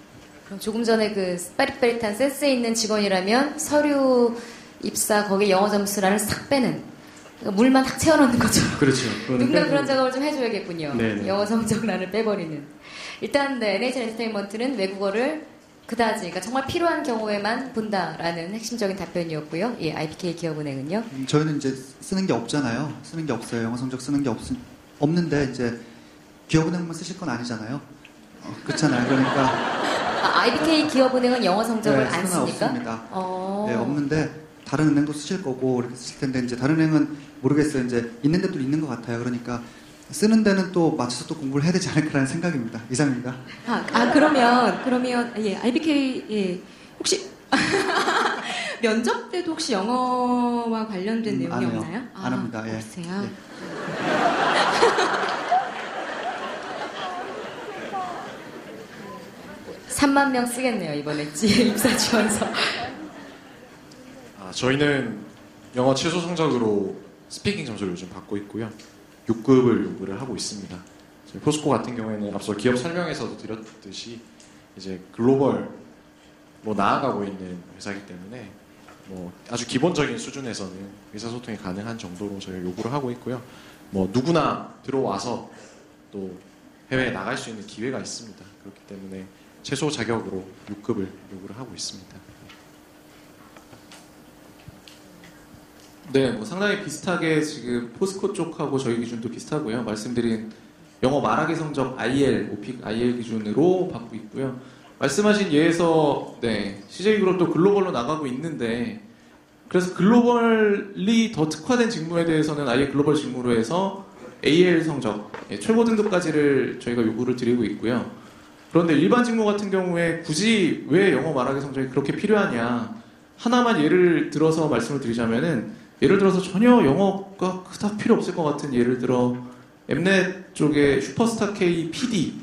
그럼 조금 전에 그 빠릿빠릿한 센스 있는 직원이라면 서류 입사 거기에 영어 점수라는 싹 빼는 그러니까 물만 탁 채워넣는 것처럼. 그렇죠. 그거는 누군가 빼고- 그런 작업을 좀 해줘야겠군요. 네네. 영어 성적란을 빼버리는. 일단 네, NH 엔터테인먼트는 외국어를 그다지, 그러니까 정말 필요한 경우에만 본다라는 핵심적인 답변이었고요. 예, IBK 기업은행은요. 저희는 이제 쓰는 게 없잖아요. 쓰는 게 없어요. 영어 성적 쓰는 게 없는데 이제 기업은행만 쓰실 건 아니잖아요. 그렇잖아요. 그러니까 IBK 기업은행은 영어 성적을 네, 안 쓰거나 쓰니까? 없습니다. 네, 없는데 다른 은행도 쓰실 거고 이렇게 쓰실 텐데 이제 다른 은행은 모르겠어요. 이제 있는 데도 있는 것 같아요. 그러니까 쓰는 데는 또 맞춰서 또 공부를 해야 되지 않을까라는 생각입니다. 이상입니다. 그러면 예, IBK 예, 혹시 면접 때도 혹시 영어와 관련된 내용이 안 해요. 없나요? 안 합니다. 예. 없으세요? 예. 3만 명 쓰겠네요, 이번에 입사 지원서. 저희는 영어 최소 성적으로 스피킹 점수를 요즘 받고 있고요. 6급을 요구를 하고 있습니다. 저희 포스코 같은 경우에는 앞서 기업 설명에서도 드렸듯이 이제 글로벌 나아가고 있는 회사이기 때문에 아주 기본적인 수준에서는 의사소통이 가능한 정도로 저희가 요구를 하고 있고요. 누구나 들어와서 또 해외에 나갈 수 있는 기회가 있습니다. 그렇기 때문에 최소 자격으로 6급을 요구를 하고 있습니다. 네, 상당히 비슷하게 지금 포스코 쪽하고 저희 기준도 비슷하고요. 말씀드린 영어 말하기 성적 IL, 오픽 IL 기준으로 받고 있고요. 말씀하신 예에서 CJ그룹도 글로벌로 나가고 있는데 그래서 글로벌리 더 특화된 직무에 대해서는 아예 글로벌 직무로 해서 AL 성적, 최고 등급까지를 저희가 요구를 드리고 있고요. 그런데 일반 직무 같은 경우에 굳이 왜 영어 말하기 성적이 그렇게 필요하냐 하나만 예를 들어서 말씀을 드리자면은 예를 들어서 전혀 영어가 그닥 필요 없을 것 같은 예를 들어 엠넷 쪽에 슈퍼스타 K PD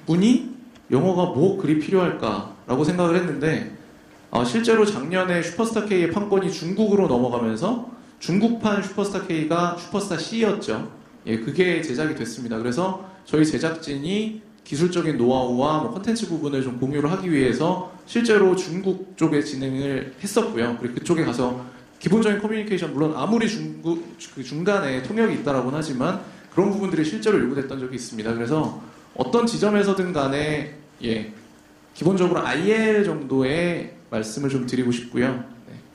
분이 영어가 뭐 그리 필요할까라고 생각을 했는데 실제로 작년에 슈퍼스타 K의 판권이 중국으로 넘어가면서 중국판 슈퍼스타 K가 슈퍼스타 C였죠. 예, 그게 제작이 됐습니다. 그래서 저희 제작진이 기술적인 노하우와 콘텐츠 부분을 좀 공유를 하기 위해서 실제로 중국 쪽에 진행을 했었고요. 그리고 그쪽에 가서 기본적인 커뮤니케이션, 물론 아무리 중간에 통역이 있다라고는 하지만 그런 부분들이 실제로 요구됐던 적이 있습니다. 그래서 어떤 지점에서든 간에 기본적으로 IL 정도의 말씀을 좀 드리고 싶고요.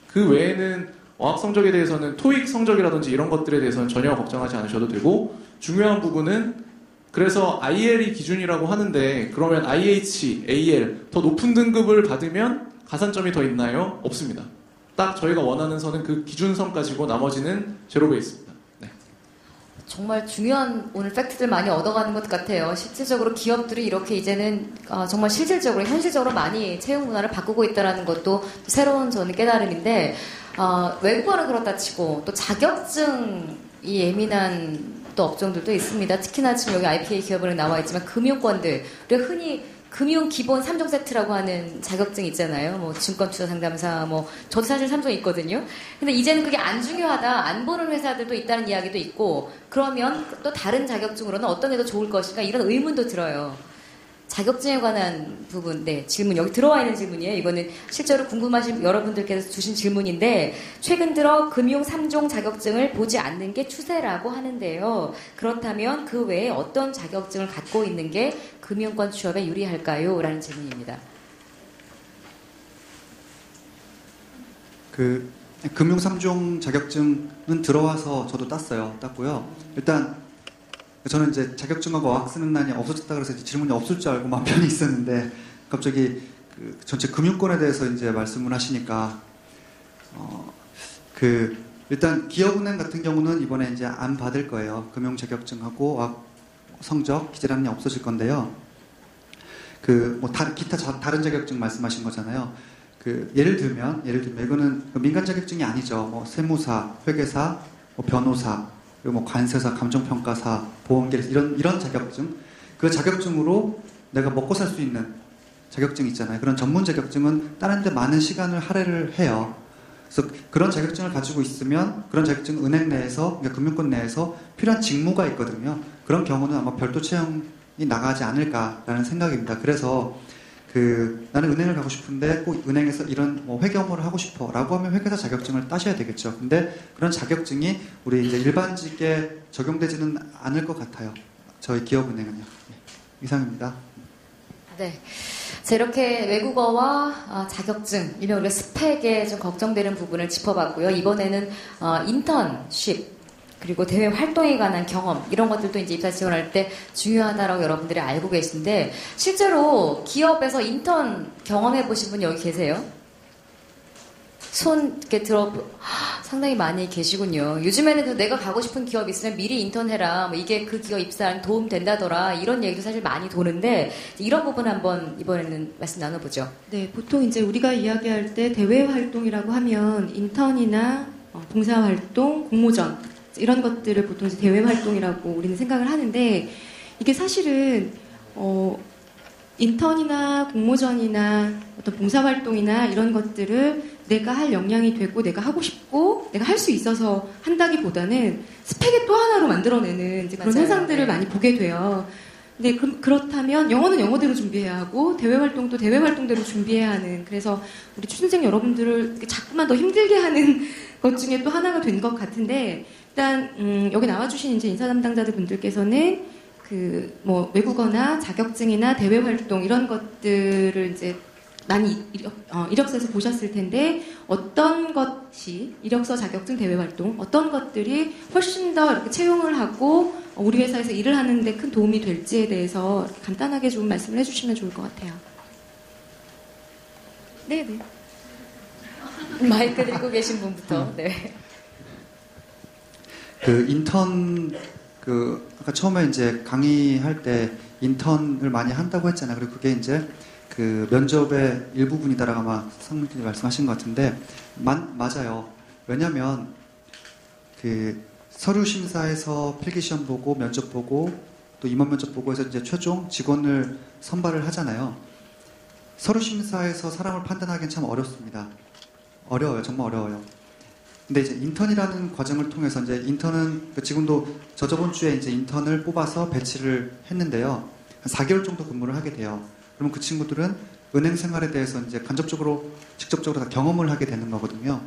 그 외에는 어학 성적에 대해서는 토익 성적이라든지 이런 것들에 대해서는 전혀 걱정하지 않으셔도 되고 중요한 부분은 그래서 IL이 기준이라고 하는데 그러면 IH, AL 더 높은 등급을 받으면 가산점이 더 있나요? 없습니다. 딱 저희가 원하는 선은 그 기준선 가지고 나머지는 제로 베이스입니다. 네. 정말 중요한 오늘 팩트들 많이 얻어가는 것 같아요. 실질적으로 기업들이 이렇게 이제는 정말 실질적으로 현실적으로 많이 채용 문화를 바꾸고 있다는 것도 새로운 저는 깨달음인데 외국어는 그렇다 치고 또 자격증이 예민한 또 업종들도 있습니다. 특히나 지금 여기 IPA 기업은행 나와 있지만 금융권들 우리가 흔히 금융 기본 3종 세트라고 하는 자격증 있잖아요. 증권 투자 상담사, 저도 사실 3종 있거든요. 근데 이제는 그게 안 중요하다, 안 보는 회사들도 있다는 이야기도 있고, 그러면 또 다른 자격증으로는 어떤 게 더 좋을 것인가 이런 의문도 들어요. 자격증에 관한 부분, 질문 여기 들어와 있는 질문이에요. 이거는 실제로 궁금하신 여러분들께서 주신 질문인데 최근 들어 금융 3종 자격증을 보지 않는 게 추세라고 하는데요. 그렇다면 그 외에 어떤 자격증을 갖고 있는 게 금융권 취업에 유리할까요? 라는 질문입니다. 금융 3종 자격증은 들어와서 저도 땄고요. 일단 저는 이제 자격증하고 어학 쓰는 난이 없어졌다 그래서 이제 질문이 없을 줄 알고 마음 편히 있었는데 갑자기 전체 금융권에 대해서 이제 말씀을 하시니까 일단 기업은행 같은 경우는 이번에 이제 안 받을 거예요. 금융 자격증하고 어학 성적 기재란이 없어질 건데요. 기타 다른 자격증 말씀하신 거잖아요. 예를 들면 이거는 민간 자격증이 아니죠. 세무사, 회계사, 변호사, 그리고 관세사, 감정평가사, 보험계사 이런 자격증, 그 자격증으로 내가 먹고 살 수 있는 자격증 있잖아요. 그런 전문 자격증은 다른 데 많은 시간을 할애를 해요. 그래서 그런 자격증을 가지고 있으면 그런 자격증 은행 내에서, 그러니까 금융권 내에서 필요한 직무가 있거든요. 그런 경우는 아마 별도 채용이 나가지 않을까라는 생각입니다. 그래서 나는 은행을 가고 싶은데 꼭 은행에서 이런 뭐 회계 업무를 하고 싶어 라고 하면 회계사 자격증을 따셔야 되겠죠. 근데 그런 자격증이 우리 이제 일반직에 적용되지는 않을 것 같아요. 저희 기업은행은요. 네, 이상입니다. 네. 자, 이렇게 외국어와 자격증, 일명 우리가 스펙에 좀 걱정되는 부분을 짚어봤고요. 이번에는 인턴십, 그리고 대외 활동에 관한 경험, 이런 것들도 이제 입사 지원할 때 중요하다라고 여러분들이 알고 계신데, 실제로 기업에서 인턴 경험해 보신 분 여기 계세요? 손 이렇게 상당히 많이 계시군요. 요즘에는 내가 가고 싶은 기업 있으면 미리 인턴해라. 뭐 이게 그 기업 입사에 도움 된다더라. 이런 얘기도 사실 많이 도는데 이런 부분 한번 이번에는 말씀 나눠보죠. 네, 보통 이제 우리가 이야기할 때 대외 활동이라고 하면 인턴이나 봉사 활동, 공모전 이런 것들을 보통 이제 대외 활동이라고 우리는 생각을 하는데 이게 사실은 인턴이나 공모전이나 어떤 봉사활동이나 이런 것들을 내가 할 역량이 되고 내가 하고 싶고 내가 할 수 있어서 한다기보다는 스펙의 또 하나로 만들어내는 이제 그런 맞아요. 현상들을 네. 많이 보게 돼요. 근데 그렇다면 영어는 영어대로 준비해야 하고 대외 활동도 대외 활동대로 준비해야 하는, 그래서 우리 취준생 여러분들을 자꾸만 더 힘들게 하는 것 중에 또 하나가 된 것 같은데, 일단 여기 나와주신 이제 인사 담당자들 분들께서는 뭐 외국어나 자격증이나 대외 활동 이런 것들을 이제 많이 이력서에서 보셨을 텐데 어떤 것이 이력서, 자격증, 대외 활동 어떤 것들이 훨씬 더 이렇게 채용을 하고 우리 회사에서 일을 하는데 큰 도움이 될지에 대해서 간단하게 좀 말씀을 해주시면 좋을 것 같아요. 네네. 마이크 들고 계신 분부터. 네. 인턴 아까 처음에 이제 강의할 때 인턴을 많이 한다고 했잖아요. 그리고 그게 이제 면접의 일부분이다라고 아마 상무님이 말씀하신 것 같은데 맞아요. 왜냐하면 서류 심사에서 필기시험 보고 면접 보고 또 임원 면접 보고 해서 이제 최종 직원을 선발을 하잖아요. 서류 심사에서 사람을 판단하기는 참 어렵습니다. 어려워요. 정말 어려워요. 근데 이제 인턴이라는 과정을 통해서 이제 인턴은 지금도 저번 주에 이제 인턴을 뽑아서 배치를 했는데요. 한 4개월 정도 근무를 하게 돼요. 그러면 그 친구들은 은행 생활에 대해서 이제 간접적으로, 직접적으로 다 경험을 하게 되는 거거든요.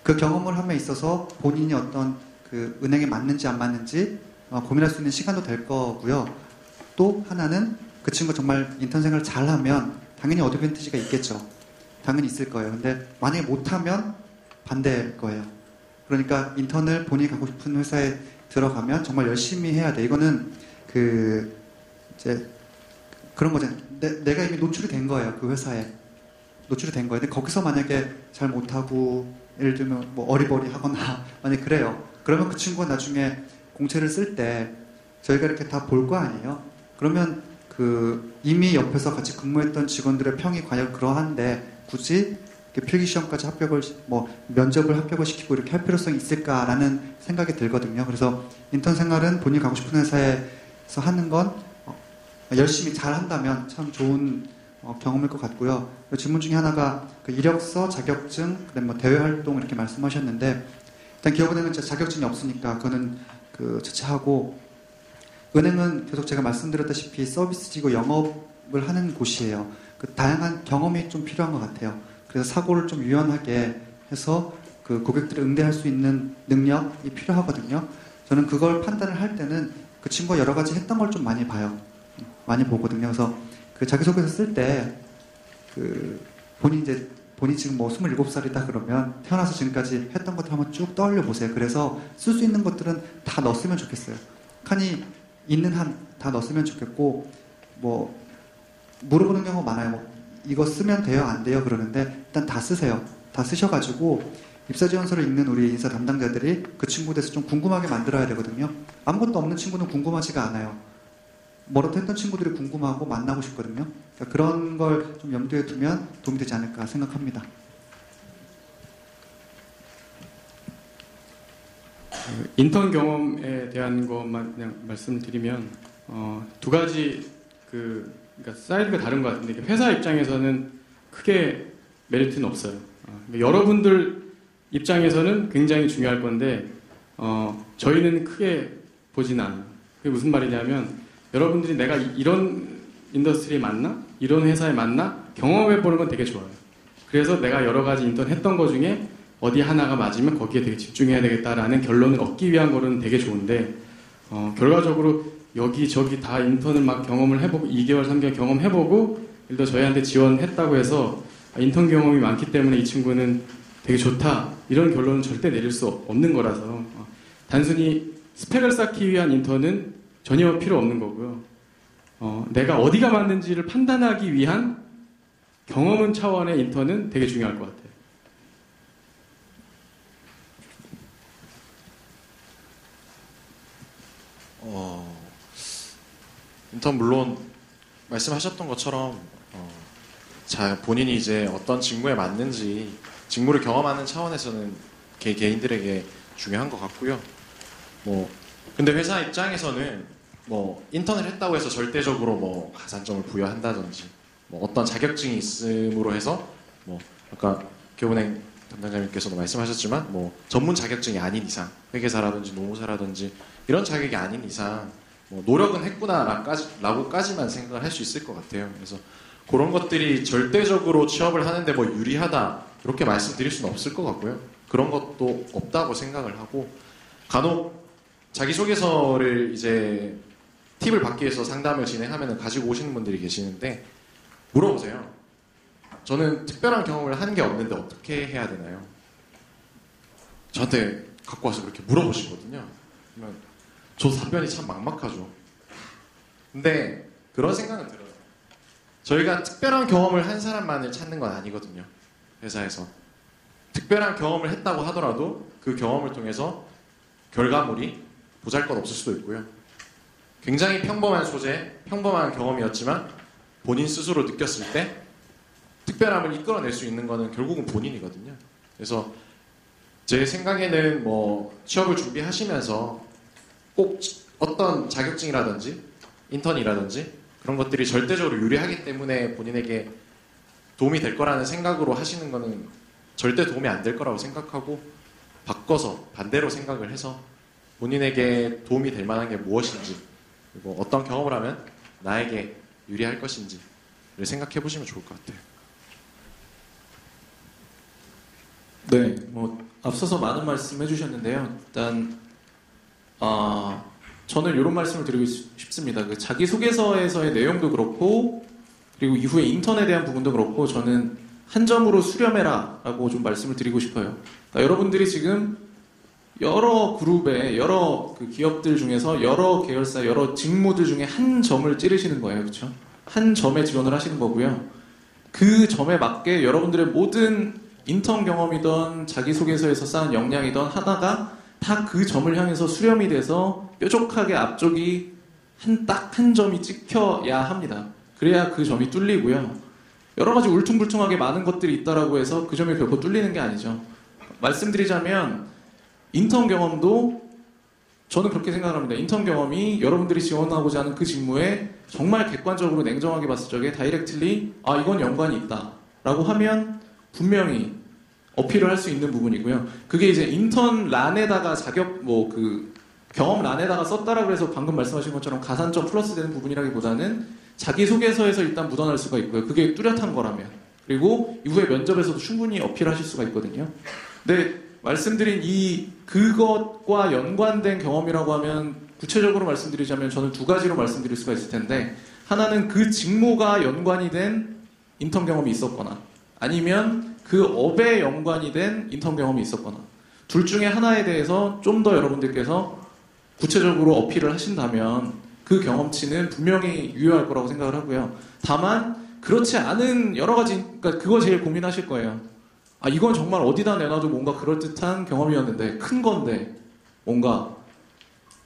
그 경험을 함에 있어서 본인이 어떤 은행에 맞는지 안 맞는지 고민할 수 있는 시간도 될 거고요. 또 하나는 그 친구가 정말 인턴 생활을 잘하면 당연히 어드밴티지가 있겠죠. 당연히 있을 거예요. 근데 만약에 못하면 반대일 거예요. 그러니까 인턴을 본인이 가고 싶은 회사에 들어가면 정말 열심히 해야 돼. 이거는 이제 그런 거잖아요. 내가 이미 노출이 된 거예요. 그 회사에. 노출이 된 거예요. 근데 거기서 만약에 잘 못하고 예를 들면 뭐 어리버리 하거나 만약에 그래요. 그러면 그 친구가 나중에 공채를 쓸 때 저희가 이렇게 다 볼 거 아니에요. 그러면 이미 옆에서 같이 근무했던 직원들의 평이 과연 그러한데 굳이 필기시험까지 면접을 합격을 시키고 이렇게 할 필요성이 있을까라는 생각이 들거든요. 그래서 인턴 생활은 본인이 가고 싶은 회사에서 하는 건 열심히 잘 한다면 참 좋은 경험일 것 같고요. 질문 중에 하나가 이력서, 자격증, 그다음에 뭐 대외 활동 이렇게 말씀하셨는데 일단 기업은행은 자격증이 없으니까 그거는 자체하고 은행은 계속 제가 말씀드렸다시피 서비스지고 영업을 하는 곳이에요. 다양한 경험이 좀 필요한 것 같아요. 그래서 사고를 좀 유연하게 해서 고객들을 응대할 수 있는 능력이 필요하거든요. 저는 그걸 판단을 할 때는 그 친구가 여러 가지 했던 걸 좀 많이 봐요. 많이 보거든요. 그래서 자기소개서 쓸 때 본인이 지금 뭐 27살이다 그러면 태어나서 지금까지 했던 것들 한번 쭉 떠올려 보세요. 그래서 쓸 수 있는 것들은 다 넣었으면 좋겠어요. 칸이 있는 한 다 넣었으면 좋겠고 뭐 물어보는 경우가 많아요. 뭐 이거 쓰면 돼요? 안 돼요? 그러는데 일단 다 쓰세요. 다 쓰셔가지고 입사지원서를 읽는 우리 인사 담당자들이 그 친구에 대해서 좀 궁금하게 만들어야 되거든요. 아무것도 없는 친구는 궁금하지가 않아요. 뭐라도 했던 친구들이 궁금하고 만나고 싶거든요. 그러니까 그런 걸 좀 염두에 두면 도움이 되지 않을까 생각합니다. 인턴 경험에 대한 것만 그냥 말씀드리면 두 가지 그러니까 사이드가 다른 것 같은데 회사 입장에서는 크게 메리트는 없어요. 그러니까 여러분들 입장에서는 굉장히 중요할 건데 저희는 크게 보진 않아요. 그게 무슨 말이냐면 여러분들이 내가 이런 인더스트리에 맞나? 이런 회사에 맞나 경험해보는 건 되게 좋아요. 그래서 내가 여러 가지 인턴 했던 거 중에 어디 하나가 맞으면 거기에 되게 집중해야 되겠다라는 결론을 얻기 위한 거는 되게 좋은데 결과적으로 여기저기 다 인턴을 막 경험을 해보고 2개월, 3개월 경험해보고 예를 들어 저희한테 지원했다고 해서 인턴 경험이 많기 때문에 이 친구는 되게 좋다 이런 결론은 절대 내릴 수 없는 거라서 단순히 스펙을 쌓기 위한 인턴은 전혀 필요 없는 거고요. 내가 어디가 맞는지를 판단하기 위한 경험은 차원의 인턴은 되게 중요할 것 같아요. 인턴 물론 말씀하셨던 것처럼 본인이 이제 어떤 직무에 맞는지 직무를 경험하는 차원에서는 개인들에게 중요한 것 같고요. 근데 회사 입장에서는 인턴을 했다고 해서 절대적으로 가산점을 부여한다든지 어떤 자격증이 있음으로 해서 아까 교훈행 담당자님께서도 말씀하셨지만 전문 자격증이 아닌 이상 회계사라든지 노무사라든지 이런 자격이 아닌 이상 노력은 했구나라고까지만 생각을 할 수 있을 것 같아요. 그래서 그런 것들이 절대적으로 취업을 하는데 유리하다 이렇게 말씀드릴 수는 없을 것 같고요. 그런 것도 없다고 생각을 하고 간혹 자기소개서를 이제 팁을 받기 위해서 상담을 진행하면 가지고 오시는 분들이 계시는데 물어보세요. 저는 특별한 경험을 하는 게 없는데 어떻게 해야 되나요? 저한테 갖고 와서 그렇게 물어보시거든요. 그러면 저 답변이 참 막막하죠. 근데 그런 생각은 들어요. 저희가 특별한 경험을 한 사람만을 찾는 건 아니거든요. 회사에서. 특별한 경험을 했다고 하더라도 그 경험을 통해서 결과물이 보잘것없을 수도 있고요. 굉장히 평범한 소재, 평범한 경험이었지만 본인 스스로 느꼈을 때 특별함을 이끌어낼 수 있는 거는 결국은 본인이거든요. 그래서 제 생각에는 취업을 준비하시면서 꼭 어떤 자격증이라든지 인턴이라든지 그런 것들이 절대적으로 유리하기 때문에 본인에게 도움이 될 거라는 생각으로 하시는 거는 절대 도움이 안 될 거라고 생각하고 바꿔서 반대로 생각을 해서 본인에게 도움이 될 만한 게 무엇인지 그리고 어떤 경험을 하면 나에게 유리할 것인지를 생각해 보시면 좋을 것 같아요. 네, 앞서서 많은 말씀 해주셨는데요. 일단 저는 이런 말씀을 드리고 싶습니다. 그 자기소개서에서의 내용도 그렇고 그리고 이후에 인턴에 대한 부분도 그렇고 저는 한 점으로 수렴해라 라고 좀 말씀을 드리고 싶어요. 그러니까 여러분들이 지금 여러 그룹의 여러 그 기업들 중에서 여러 계열사 여러 직무들 중에 한 점을 찌르시는 거예요. 그렇죠? 한 점에 지원을 하시는 거고요. 그 점에 맞게 여러분들의 모든 인턴 경험이든 자기소개서에서 쌓은 역량이든 하나가 다 그 점을 향해서 수렴이 돼서 뾰족하게 앞쪽이 딱 한 점이 찍혀야 합니다. 그래야 그 점이 뚫리고요. 여러 가지 울퉁불퉁하게 많은 것들이 있다라고 해서 그 점이 결코 뚫리는 게 아니죠. 말씀드리자면 인턴 경험도 저는 그렇게 생각합니다. 인턴 경험이 여러분들이 지원하고자 하는 그 직무에 정말 객관적으로 냉정하게 봤을 적에 다이렉틀리 이건 연관이 있다 라고 하면 분명히 어필을 할 수 있는 부분이고요. 그게 이제 인턴 란에다가 경험 란에다가 썼다라고 해서 방금 말씀하신 것처럼 가산점 플러스 되는 부분이라기보다는 자기소개서에서 일단 묻어날 수가 있고요. 그게 뚜렷한 거라면. 그리고 이후에 면접에서도 충분히 어필하실 수가 있거든요. 근데 말씀드린 그것과 연관된 경험이라고 하면 구체적으로 말씀드리자면 저는 두 가지로 말씀드릴 수가 있을 텐데 하나는 그 직무가 연관이 된 인턴 경험이 있었거나 아니면 그 업에 연관이 된 인턴 경험이 있었거나 둘 중에 하나에 대해서 좀 더 여러분들께서 구체적으로 어필을 하신다면 그 경험치는 분명히 유효할 거라고 생각을 하고요. 다만 그렇지 않은 여러 가지 그러니까 그거 제일 고민하실 거예요. 이건 정말 어디다 내놔도 뭔가 그럴듯한 경험이었는데 큰 건데 뭔가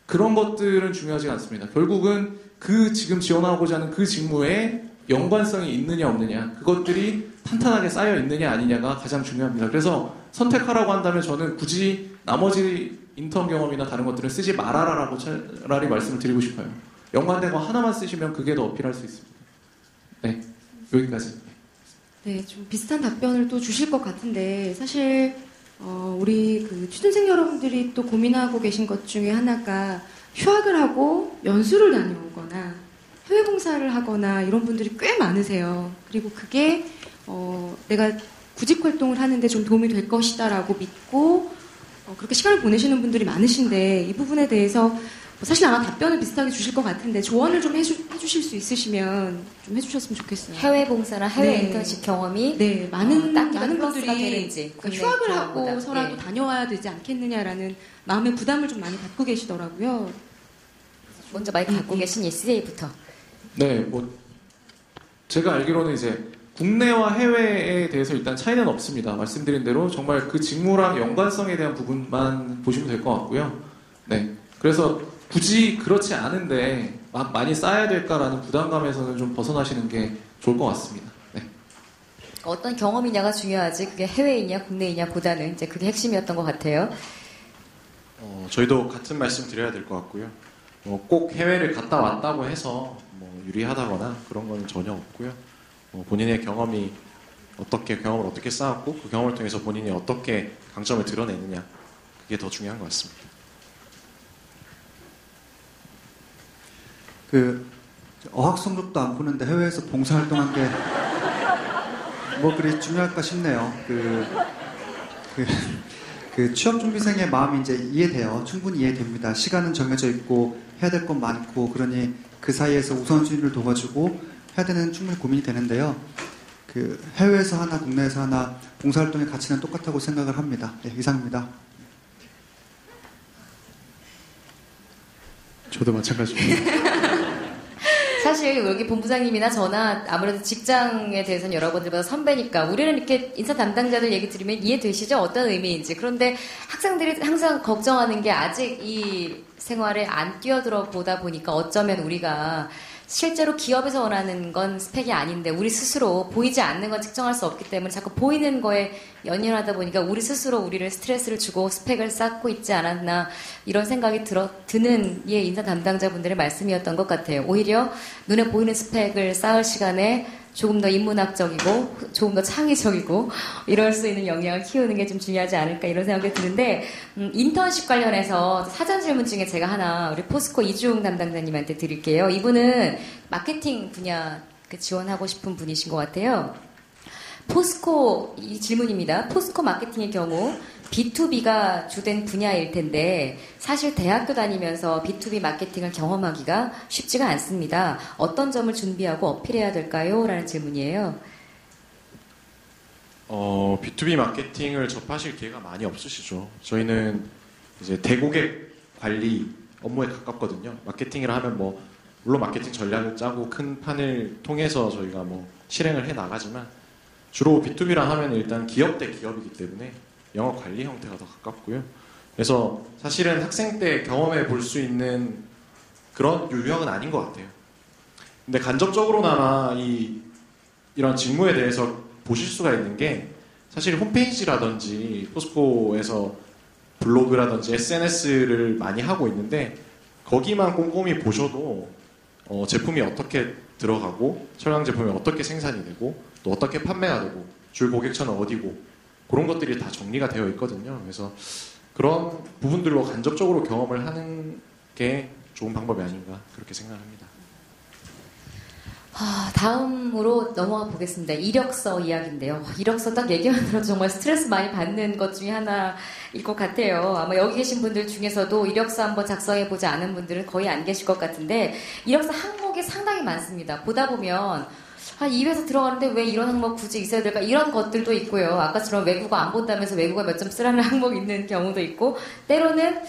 그런 것들은 중요하지 않습니다. 결국은 그 지금 지원하고자 하는 그 직무에 연관성이 있느냐 없느냐 그것들이 탄탄하게 쌓여 있느냐 아니냐가 가장 중요합니다. 그래서 선택하라고 한다면 저는 굳이 나머지 인턴 경험이나 다른 것들은 쓰지 말아라라고 차라리 말씀을 드리고 싶어요. 연관된 거 하나만 쓰시면 그게 더 어필할 수 있습니다. 네, 여기까지. 네, 좀 비슷한 답변을 또 주실 것 같은데 사실 우리 그 취준생 여러분들이 또 고민하고 계신 것 중에 하나가 휴학을 하고 연수를 다녀오거나 해외 봉사 사회봉사를 하거나 이런 분들이 꽤 많으세요. 그리고 그게 내가 구직 활동을 하는데 좀 도움이 될 것이다라고 믿고 그렇게 시간을 보내시는 분들이 많으신데 이 부분에 대해서 사실 아마 답변을 비슷하게 주실 것 같은데 조언을 좀 해주실 수 있으시면 좀 해주셨으면 좋겠어요. 해외 봉사나 해외 네. 인턴십 경험이 네, 많은 많은 분들이 플러스가 되는지 휴학을 국내 하고서라도 예. 다녀와야 되지 않겠느냐라는 마음의 부담을 좀 많이 갖고 계시더라고요. 먼저 마이크 갖고 계신 CJ부터. 네, 뭐 제가 알기로는 이제 국내와 해외에 대해서 일단 차이는 없습니다. 말씀드린 대로 정말 그 직무랑 연관성에 대한 부분만 보시면 될 것 같고요. 네, 그래서 굳이 그렇지 않은데 막 많이 쌓아야 될까라는 부담감에서는 좀 벗어나시는 게 좋을 것 같습니다. 네. 어떤 경험이냐가 중요하지 그게 해외이냐 국내이냐 보다는 이제 그게 핵심이었던 것 같아요. 저희도 같은 말씀 드려야 될 것 같고요. 꼭 해외를 갔다 왔다고 해서 유리하다거나 그런 건 전혀 없고요. 본인의 경험을 어떻게 쌓았고 그 경험을 통해서 본인이 어떻게 강점을 드러내느냐 그게 더 중요한 것 같습니다. 그 어학 성적도 안 푸는데 해외에서 봉사활동한 게 뭐 그리 중요할까 싶네요. 그 취업준비생의 마음이 이제 이해돼요. 충분히 이해됩니다. 시간은 정해져 있고 해야 될 건 많고 그러니 그 사이에서 우선순위를 둬가지고 해야 되는 충분히 고민이 되는데요. 그 해외에서 하나 국내에서 하나 봉사활동의 가치는 똑같다고 생각을 합니다. 네, 이상입니다. 저도 마찬가지입니다. 사실 여기 본부장님이나 저나 아무래도 직장에 대해서는 여러분들보다 선배니까 우리는 이렇게 인사 담당자들 얘기 들으면 이해되시죠? 어떤 의미인지. 그런데 학생들이 항상 걱정하는 게 아직 이 생활에 안 뛰어들어 보다 보니까 어쩌면 우리가 실제로 기업에서 원하는 건 스펙이 아닌데 우리 스스로 보이지 않는 건 측정할 수 없기 때문에 자꾸 보이는 거에 연연하다 보니까 우리 스스로 우리를 스트레스를 주고 스펙을 쌓고 있지 않았나 이런 생각이 드는 인사 담당자분들의 말씀이었던 것 같아요. 오히려 눈에 보이는 스펙을 쌓을 시간에 조금 더 인문학적이고 조금 더 창의적이고 이럴 수 있는 역량을 키우는 게 좀 중요하지 않을까 이런 생각이 드는데 인턴십 관련해서 사전 질문 중에 제가 하나 우리 포스코 이주웅 담당자님한테 드릴게요. 이분은 마케팅 분야 지원하고 싶은 분이신 것 같아요. 포스코 이 질문입니다. 포스코 마케팅의 경우 B2B가 주된 분야일 텐데 사실 대학교 다니면서 B2B 마케팅을 경험하기가 쉽지가 않습니다. 어떤 점을 준비하고 어필해야 될까요? 라는 질문이에요. B2B 마케팅을 접하실 기회가 많이 없으시죠. 저희는 이제 대고객 관리 업무에 가깝거든요. 마케팅을 하면 물론 마케팅 전략을 짜고 큰 판을 통해서 저희가 실행을 해 나가지만 주로 B2B라 하면 일단 기업 대 기업이기 때문에 영업 관리 형태가 더 가깝고요. 그래서 사실은 학생 때 경험해 볼 수 있는 그런 유형은 아닌 것 같아요. 근데 간접적으로나마 이런 직무에 대해서 보실 수가 있는 게 사실 홈페이지라든지 포스코에서 블로그라든지 SNS를 많이 하고 있는데 거기만 꼼꼼히 보셔도 제품이 어떻게 들어가고 촬영 제품이 어떻게 생산이 되고 또 어떻게 판매가 되고 줄 고객처는 어디고 그런 것들이 다 정리가 되어 있거든요. 그래서 그런 부분들로 간접적으로 경험을 하는 게 좋은 방법이 아닌가 그렇게 생각합니다. 다음으로 넘어가 보겠습니다. 이력서 이야기인데요. 이력서 딱 얘기만 들어도 정말 스트레스 많이 받는 것 중에 하나일 것 같아요. 아마 여기 계신 분들 중에서도 이력서 한번 작성해보지 않은 분들은 거의 안 계실 것 같은데 이력서 항목이 상당히 많습니다. 보다 보면 이 회사 들어가는데 왜 이런 항목 굳이 있어야 될까? 이런 것들도 있고요. 아까처럼 외국어 안 본다면서 외국어 몇 점 쓰라는 항목이 있는 경우도 있고 때로는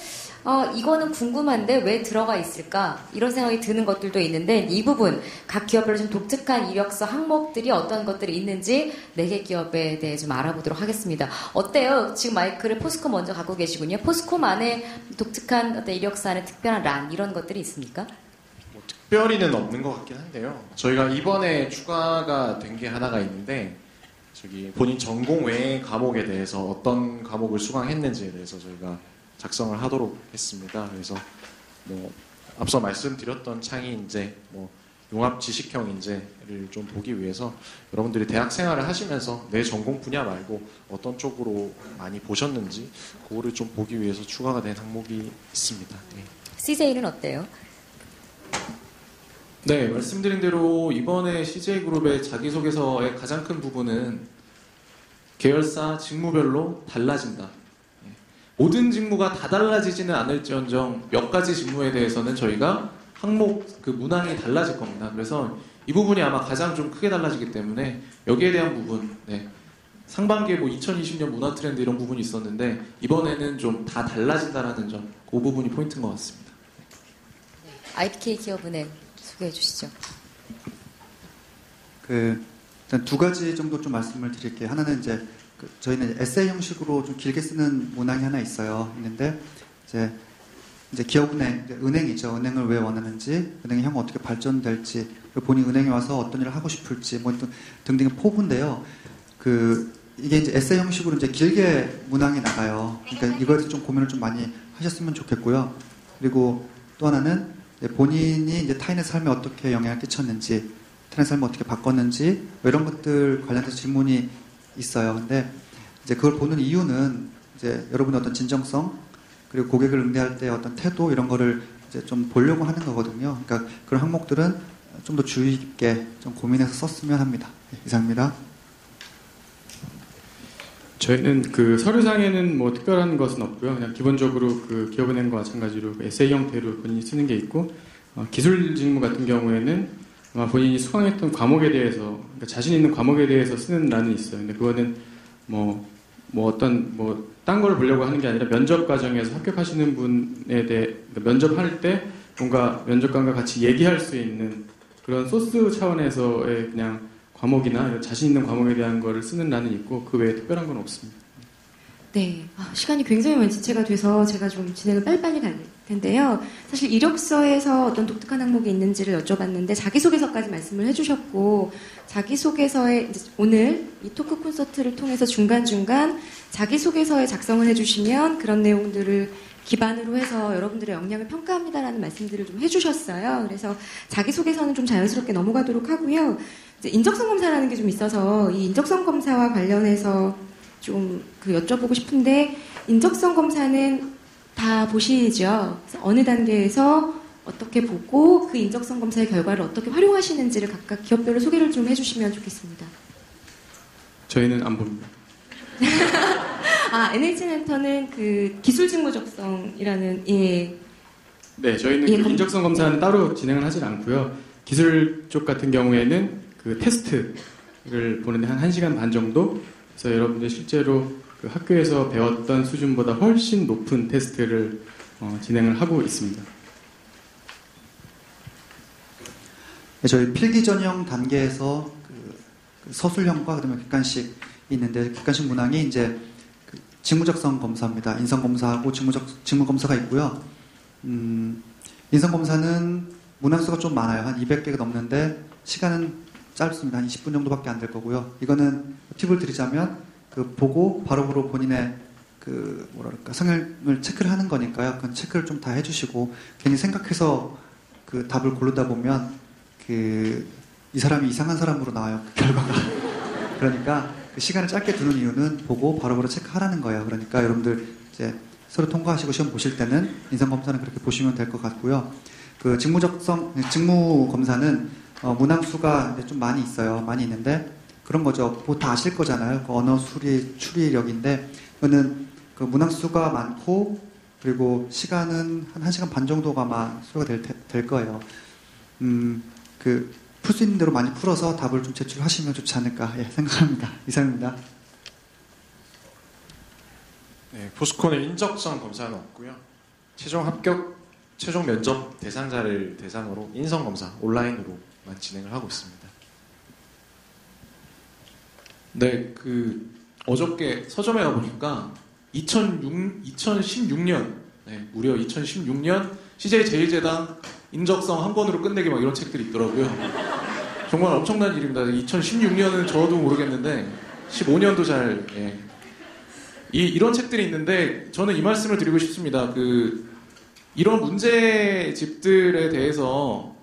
이거는 궁금한데 왜 들어가 있을까? 이런 생각이 드는 것들도 있는데 이 부분 각 기업별로 좀 독특한 이력서 항목들이 어떤 것들이 있는지 4개 기업에 대해 좀 알아보도록 하겠습니다. 어때요? 지금 마이크를 포스코 먼저 갖고 계시군요. 포스코만의 독특한 어떤 이력서 안에 특별한 란 이런 것들이 있습니까? 특별히는 없는 것 같긴 한데요. 저희가 이번에 추가가 된 게 하나가 있는데 본인 전공 외의 과목에 대해서 어떤 과목을 수강했는지에 대해서 저희가 작성을 하도록 했습니다. 그래서 앞서 말씀드렸던 창의 인재, 융합 지식형 인재를 좀 보기 위해서 여러분들이 대학 생활을 하시면서 내 전공 분야 말고 어떤 쪽으로 많이 보셨는지 그거를 좀 보기 위해서 추가가 된 항목이 있습니다. 네. CJ는 어때요? 네, 말씀드린 대로 이번에 CJ그룹의 자기소개서의 가장 큰 부분은 계열사 직무별로 달라진다. 모든 직무가 다 달라지지는 않을지언정 몇 가지 직무에 대해서는 저희가 항목 그 문항이 달라질 겁니다. 그래서 이 부분이 아마 가장 좀 크게 달라지기 때문에 여기에 대한 부분, 네. 상반기에 뭐 2020년 문화 트렌드 이런 부분이 있었는데 이번에는 좀 다 달라진다라는 점, 그 부분이 포인트인 것 같습니다. IPK 기업은행 소개해 주시죠. 일단 두 가지 정도 좀 말씀을 드릴게요. 하나는 이제 저희는 에세이 형식으로 좀 길게 쓰는 문항이 하나 있는데 이제 기업은행, 은행이죠. 은행을 왜 원하는지, 은행이 향후 어떻게 발전될지, 본인 은행에 와서 어떤 일을 하고 싶을지, 뭐 등등의 포부인데요. 이게 이제 에세이 형식으로 이제 길게 문항이 나가요. 그러니까 이거에 대해서 좀 고민을 좀 많이 하셨으면 좋겠고요. 그리고 또 하나는 본인이 이제 타인의 삶에 어떻게 영향을 끼쳤는지, 타인의 삶을 어떻게 바꿨는지, 뭐 이런 것들 관련해서 질문이 있어요. 근데 이제 그걸 보는 이유는 이제 여러분의 어떤 진정성, 그리고 고객을 응대할 때 어떤 태도 이런 거를 이제 좀 보려고 하는 거거든요. 그러니까 그런 항목들은 좀 더 주의 깊게 좀 고민해서 썼으면 합니다. 네, 이상입니다. 저희는 그 서류상에는 뭐 특별한 것은 없고요. 그냥 기본적으로 그 기업은행과 마찬가지로 그 에세이 형태로 본인이 쓰는 게 있고, 기술 직무 같은 경우에는 아마 본인이 수강했던 과목에 대해서, 그러니까 자신 있는 과목에 대해서 쓰는 란이 있어요. 근데 그거는 딴 걸 보려고 하는 게 아니라 면접 과정에서 합격하시는 분에 대해, 그러니까 면접할 때 뭔가 면접관과 같이 얘기할 수 있는 그런 소스 차원에서의 그냥 과목이나 자신 있는 과목에 대한 거를 쓰는 란은 있고, 그 외에 특별한 건 없습니다. 네, 시간이 굉장히 만지체가 돼서 제가 좀 진행을 빨리빨리 갈 텐데요. 사실 이력서에서 어떤 독특한 항목이 있는지를 여쭤봤는데 자기소개서까지 말씀을 해주셨고, 자기소개서에 이제 오늘 이 토크 콘서트를 통해서 중간중간 자기소개서에 작성을 해주시면 그런 내용들을 기반으로 해서 여러분들의 역량을 평가합니다라는 말씀들을 좀 해주셨어요. 그래서 자기소개서는 좀 자연스럽게 넘어가도록 하고요. 이제 인적성 검사라는 게 좀 있어서 이 인적성 검사와 관련해서 좀 여쭤보고 싶은데, 인적성 검사는 다 보시죠. 그래서 어느 단계에서 어떻게 보고 그 인적성 검사의 결과를 어떻게 활용하시는지를 각각 기업별로 소개를 좀 해주시면 좋겠습니다. 저희는 안 봅니다. NH엔터는 그 기술 직무 적성이라는, 예. 네, 저희는 그 인적성 검사는 따로 진행을 하진 않고요. 기술 쪽 같은 경우에는 그 테스트를 보는데 한 1시간 반 정도. 그래서 여러분들 실제로 그 학교에서 배웠던 수준보다 훨씬 높은 테스트를 진행을 하고 있습니다. 네, 저희 필기 전형 단계에서 그 서술형과 그다음에 객관식이 있는데, 객관식 문항이 이제 그 직무적성 검사입니다. 인성 검사하고 직무 검사가 있고요. 인성 검사는 문항수가 좀 많아요. 한 200개가 넘는데 시간은 짧습니다. 한 20분 정도밖에 안 될 거고요. 이거는 팁을 드리자면 보고 바로바로 본인의 성향을 체크를 하는 거니까요. 그 체크를 좀 다 해주시고, 괜히 생각해서 그 답을 고르다 보면 이 사람이 이상한 사람으로 나와요. 그 결과가. 그러니까 그 시간을 짧게 두는 이유는 보고 바로바로 체크하라는 거예요. 그러니까 여러분들 이제 서류 통과하시고 시험 보실 때는 인성 검사는 그렇게 보시면 될 것 같고요. 그 직무 검사는 문항수가 좀 많이 있어요. 많이 있는데 그런 거죠. 뭐 다 아실 거잖아요. 그 언어 추리력인데, 그거는 그 문항수가 많고, 그리고 시간은 한 1시간 반 정도가 아마 소요가 될 거예요. 풀 수 있는 대로 많이 풀어서 답을 좀 제출하시면 좋지 않을까 생각합니다. 이상입니다. 네, 포스코는 인적성 검사는 없고요. 최종 면접 대상자를 대상으로 인성 검사 온라인으로만 진행을 하고 있습니다. 네, 어저께 서점에 가보니까 2016년, 네, 무려 2016년 CJ 제일제당 인적성 한 권으로 끝내기 막 이런 책들이 있더라고요. 정말 엄청난 일입니다. 2016년은 저도 모르겠는데 15년도 잘, 예. 이런 책들이 있는데 저는 이 말씀을 드리고 싶습니다. 이런 문제집들에 대해서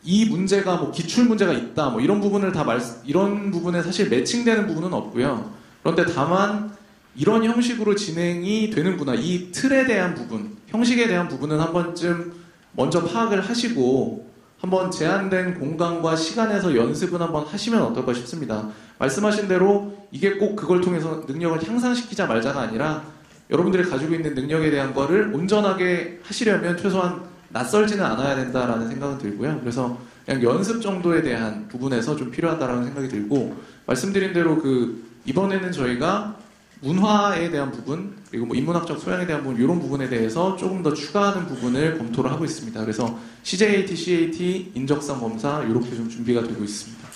이 문제가 뭐 기출 문제가 있다, 뭐 이런 부분을 이런 부분에 사실 매칭되는 부분은 없고요. 그런데 다만 이런 형식으로 진행이 되는구나, 이 틀에 대한 부분, 형식에 대한 부분은 한 번쯤 먼저 파악을 하시고 한번 제한된 공간과 시간에서 연습은 한번 하시면 어떨까 싶습니다. 말씀하신 대로 이게 꼭 그걸 통해서 능력을 향상시키자 말자가 아니라 여러분들이 가지고 있는 능력에 대한 거를 온전하게 하시려면 최소한 낯설지는 않아야 된다라는 생각은 들고요. 그래서 그냥 연습 정도에 대한 부분에서 좀 필요하다라는 생각이 들고, 말씀드린 대로 이번에는 저희가 문화에 대한 부분, 그리고 뭐 인문학적 소양에 대한 부분, 이런 부분에 대해서 조금 더 추가하는 부분을 검토를 하고 있습니다. 그래서 CJAT, CAT, 인적성 검사 이렇게 좀 준비가 되고 있습니다.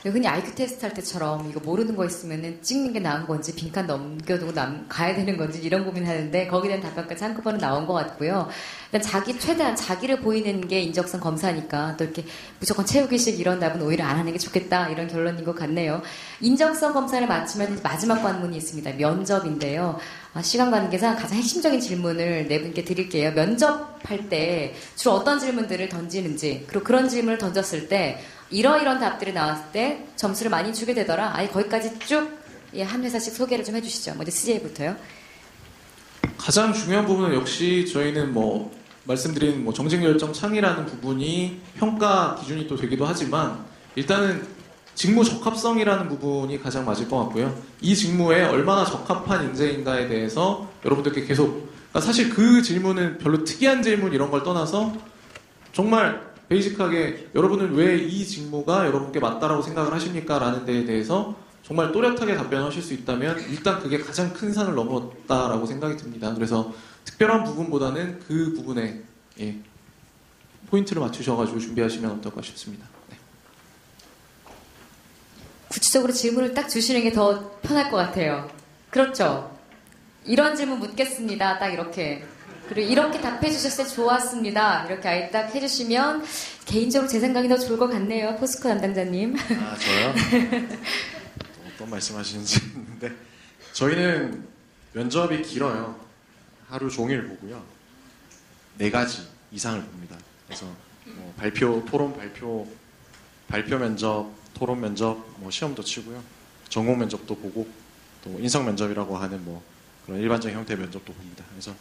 흔히 IQ 테스트 할 때처럼 이거 모르는 거 있으면은 찍는 게 나은 건지 빈칸 넘겨두고 가야 되는 건지 이런 고민하는데 거기에 대한 답변까지 한꺼번에 나온 것 같고요. 일단 최대한 자기를 보이는 게 인적성 검사니까 또 이렇게 무조건 채우기식 이런 답은 오히려 안 하는 게 좋겠다 이런 결론인 것 같네요. 인적성 검사를 마치면 마지막 관문이 있습니다. 면접인데요. 시간 관계상 가장 핵심적인 질문을 네 분께 드릴게요. 면접할 때 주로 어떤 질문들을 던지는지, 그리고 그런 질문을 던졌을 때 이런 답들이 나왔을 때 점수를 많이 주게 되더라. 아예 거기까지 쭉 한 회사씩 소개를 좀 해주시죠. 먼저 CJ부터요. 가장 중요한 부분은 역시 저희는 말씀드린 정책결정 창의라는 부분이 평가 기준이 또 되기도 하지만, 일단은 직무 적합성이라는 부분이 가장 맞을 것 같고요. 이 직무에 얼마나 적합한 인재인가에 대해서 여러분들께 계속, 그러니까 사실 그 질문은 별로 특이한 질문 이런 걸 떠나서 정말 베이직하게 여러분은 왜 이 직무가 여러분께 맞다라고 생각을 하십니까? 라는 데에 대해서 정말 또렷하게 답변하실 수 있다면 일단 그게 가장 큰 산을 넘었다라고 생각이 듭니다. 그래서 특별한 부분보다는 그 부분에 포인트를 맞추셔가지고 준비하시면 어떨까 싶습니다. 네. 구체적으로 질문을 딱 주시는 게 더 편할 것 같아요. 그렇죠? 이런 질문 묻겠습니다. 딱 이렇게. 그리고 이렇게 답해 주셨을 때 좋았습니다. 이렇게 아예 딱 해주시면 개인적으로 제 생각이 더 좋을 것 같네요. 포스코 담당자님. 저요? 어떤 말씀하시는지 했는데, 저희는 면접이 길어요. 하루 종일 보고요. 4가지 이상을 봅니다. 그래서 토론 발표 면접, 토론 면접, 시험도 치고요. 전공 면접도 보고, 또 인성 면접이라고 하는 그런 일반적인 형태의 면접도 봅니다. 그래서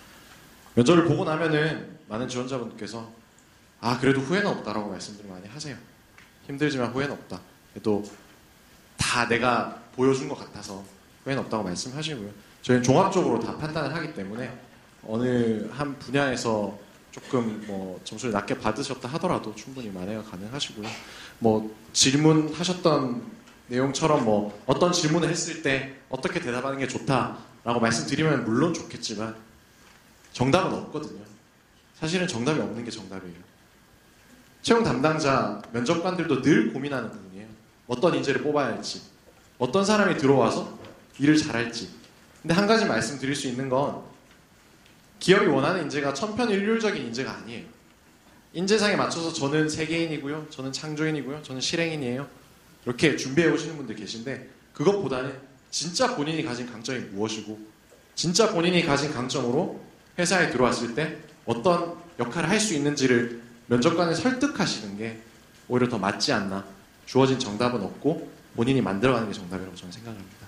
면접을 보고 나면은 많은 지원자분들께서 그래도 후회는 없다라고 말씀들을 많이 하세요. 힘들지만 후회는 없다. 또 다 내가 보여준 것 같아서 후회는 없다고 말씀하시고요. 저희는 종합적으로 다 판단을 하기 때문에 어느 한 분야에서 조금 점수를 낮게 받으셨다 하더라도 충분히 만회가 가능하시고요. 질문하셨던 내용처럼 어떤 질문을 했을 때 어떻게 대답하는 게 좋다라고 말씀드리면 물론 좋겠지만 정답은 없거든요. 사실은 정답이 없는 게 정답이에요. 채용 담당자, 면접관들도 늘 고민하는 부분이에요. 어떤 인재를 뽑아야 할지, 어떤 사람이 들어와서 일을 잘할지. 근데 한 가지 말씀드릴 수 있는 건 기업이 원하는 인재가 천편일률적인 인재가 아니에요. 인재상에 맞춰서 저는 세계인이고요, 저는 창조인이고요, 저는 실행인이에요. 이렇게 준비해 오시는 분들 계신데, 그것보다는 진짜 본인이 가진 강점이 무엇이고 진짜 본인이 가진 강점으로 회사에 들어왔을 때 어떤 역할을 할 수 있는지를 면접관을 설득하시는 게 오히려 더 맞지 않나. 주어진 정답은 없고 본인이 만들어가는 게 정답이라고 저는 생각합니다.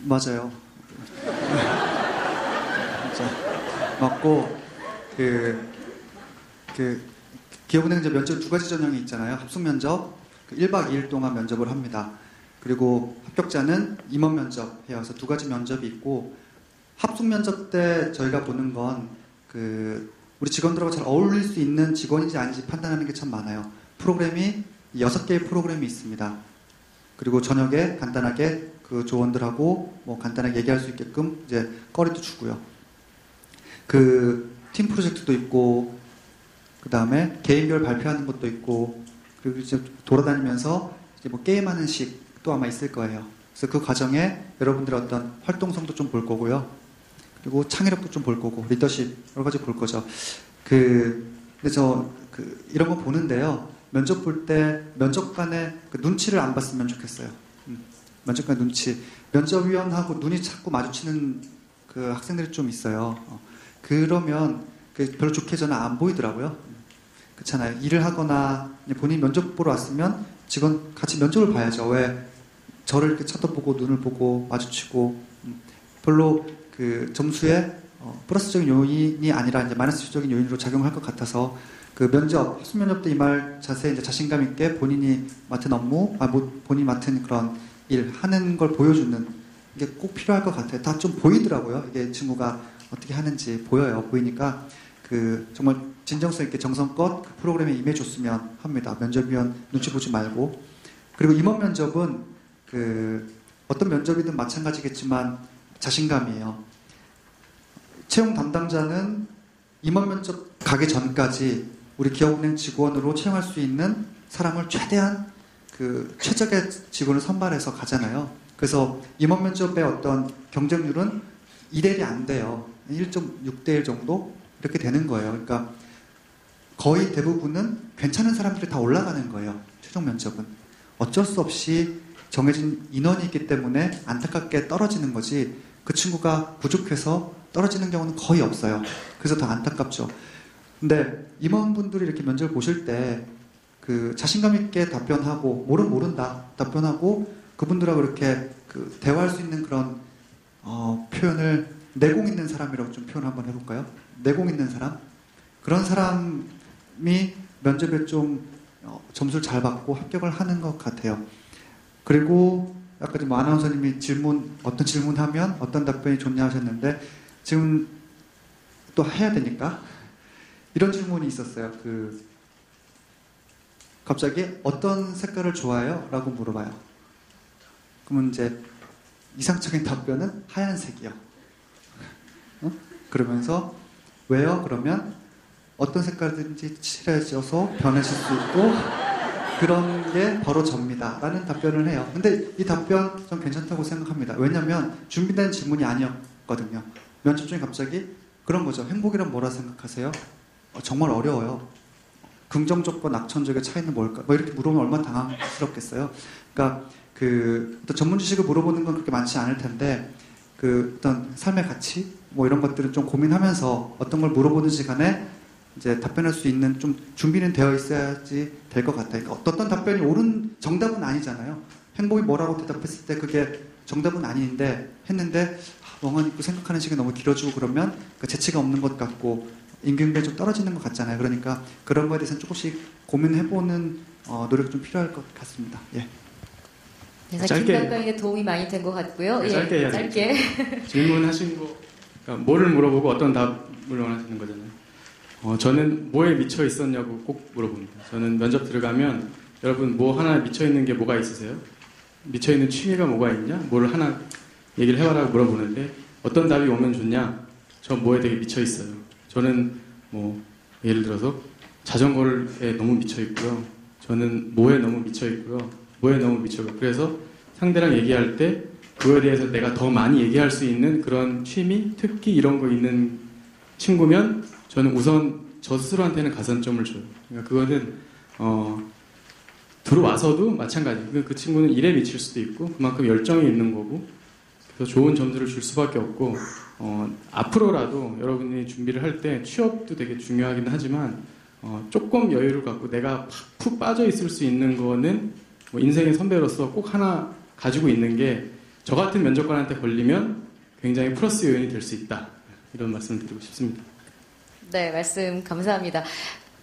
맞아요. 맞고 기업은행 이제 면접 2가지 전형이 있잖아요. 합숙 면접, 1박 2일 동안 면접을 합니다. 그리고 합격자는 임원 면접 해요. 그래서 2가지 면접이 있고, 합숙 면접 때 저희가 보는 건 우리 직원들하고 잘 어울릴 수 있는 직원인지 아닌지 판단하는 게 참 많아요. 프로그램이 6개의 프로그램이 있습니다. 그리고 저녁에 간단하게 그 조원들하고 간단하게 얘기할 수 있게끔 이제 거리도 주고요. 팀 프로젝트도 있고, 그 다음에 개인별 발표하는 것도 있고, 그리고 이제 돌아다니면서 이제 게임하는 식도 아마 있을 거예요. 그래서 그 과정에 여러분들의 어떤 활동성도 좀 볼 거고요. 그리고 창의력도 좀 볼 거고, 리더십 여러 가지 볼 거죠. 근데 이런 거 보는데요. 면접 볼 때 면접관의 눈치를 안 봤으면 좋겠어요. 면접관 눈치. 면접위원하고 눈이 자꾸 마주치는 학생들이 좀 있어요. 그러면 별로 좋게 저는 안 보이더라고요. 그렇잖아요. 일을 하거나 본인 면접 보러 왔으면 직원 같이 면접을 봐야죠. 왜 저를 이렇게 쳐다보고 눈을 보고 마주치고 별로 점수에 플러스적인 요인이 아니라 이제 마이너스적인 요인으로 작용할 것 같아서 그 면접, 수면접 때 이 말 자세히 이제 자신감 있게 본인이 맡은 업무, 본인이 맡은 그런 일 하는 걸 보여주는 게 꼭 필요할 것 같아요. 다 좀 보이더라고요. 이게 친구가 어떻게 하는지 보여요. 보이니까 그 정말 진정성 있게 정성껏 그 프로그램에 임해줬으면 합니다. 면접위원 눈치 보지 말고. 그리고 임원 면접은 그 어떤 면접이든 마찬가지겠지만 자신감이에요. 채용 담당자는 임원 면접 가기 전까지 우리 기업은행 직원으로 채용할 수 있는 사람을 최대한 그 최적의 직원을 선발해서 가잖아요. 그래서 임원 면접의 어떤 경쟁률은 2대1이 안 돼요. 1.6대1 정도 이렇게 되는 거예요. 그러니까 거의 대부분은 괜찮은 사람들이 다 올라가는 거예요. 최종 면접은 어쩔 수 없이 정해진 인원이 있기 때문에 안타깝게 떨어지는 거지, 그 친구가 부족해서 떨어지는 경우는 거의 없어요. 그래서 더 안타깝죠. 근데 임원분들이 이렇게 면접을 보실 때 그 자신감 있게 답변하고 모른다 답변하고 그분들하고 이렇게 그 대화할 수 있는 그런 표현을 내공 있는 사람이라고 좀 표현 한번 해볼까요? 내공 있는 사람? 그런 사람이 면접에 좀 점수를 잘 받고 합격을 하는 것 같아요. 그리고 아까 좀 아나운서님이 어떤 질문하면 어떤 답변이 좋냐 하셨는데 지금 또 해야 되니까 이런 질문이 있었어요. 갑자기 어떤 색깔을 좋아해요? 라고 물어봐요. 그러면 이제 이상적인 답변은 하얀색이요. 그러면서 왜요? 그러면 어떤 색깔든지 칠해져서 변하실 수 있고 그런 게 바로 접니다. 라는 답변을 해요. 근데 이 답변 좀 괜찮다고 생각합니다. 왜냐면 준비된 질문이 아니었거든요. 면접 중에 갑자기 그런 거죠. 행복이란 뭐라 생각하세요? 정말 어려워요. 긍정적과 낙천적의 차이는 뭘까? 뭐 이렇게 물어보면 얼마나 당황스럽겠어요. 그러니까 어떤 전문 지식을 물어보는 건 그렇게 많지 않을 텐데 어떤 삶의 가치 뭐 이런 것들을 좀 고민하면서 어떤 걸 물어보든지 간에 이제 답변할 수 있는 좀 준비는 되어 있어야지 될 것 같아요. 그러니까 어떤 답변이 옳은 정답은 아니잖아요. 행복이 뭐라고 대답했을 때 그게 정답은 아닌데 했는데 멍하니 있고 생각하는 시간이 너무 길어지고 그러면 재치가 없는 것 같고 임기응변이 좀 떨어지는 것 같잖아요. 그러니까 그런 거에 대해서는 조금씩 고민해보는 노력이 좀 필요할 것 같습니다. 예. 그래서 짧게. 김답변에게 도움이 많이 된 것 같고요. 네, 예, 짧게 해야 짧게. 질문하신 거, 그러니까 뭐를 물어보고 어떤 답을 원하시는 거잖아요. 저는 뭐에 미쳐 있었냐고 꼭 물어봅니다. 저는 면접 들어가면 여러분 뭐 하나 미쳐 있는 게 뭐가 있으세요? 미쳐 있는 취미가 뭐가 있냐? 뭘 하나 얘기를 해봐라고 물어보는데 어떤 답이 오면 좋냐? 저 뭐에 되게 미쳐 있어요. 저는 뭐 예를 들어서 자전거에 너무 미쳐 있고요. 저는 뭐에 너무 미쳐 있고요. 뭐에 너무 미쳐 있고요. 그래서 상대랑 얘기할 때 그거에 대해서 내가 더 많이 얘기할 수 있는 그런 취미, 특기 이런 거 있는 친구면 저는 우선 저 스스로한테는 가산점을 줘요. 그러니까 그거는 들어와서도 마찬가지. 그 친구는 일에 미칠 수도 있고 그만큼 열정이 있는 거고 그래서 좋은 점수를 줄 수밖에 없고 앞으로라도 여러분이 준비를 할 때 취업도 되게 중요하긴 하지만 조금 여유를 갖고 내가 푹 빠져 있을 수 있는 거는 뭐 인생의 선배로서 꼭 하나 가지고 있는 게 저 같은 면접관한테 걸리면 굉장히 플러스 요인이 될 수 있다. 이런 말씀을 드리고 싶습니다. 네, 말씀 감사합니다.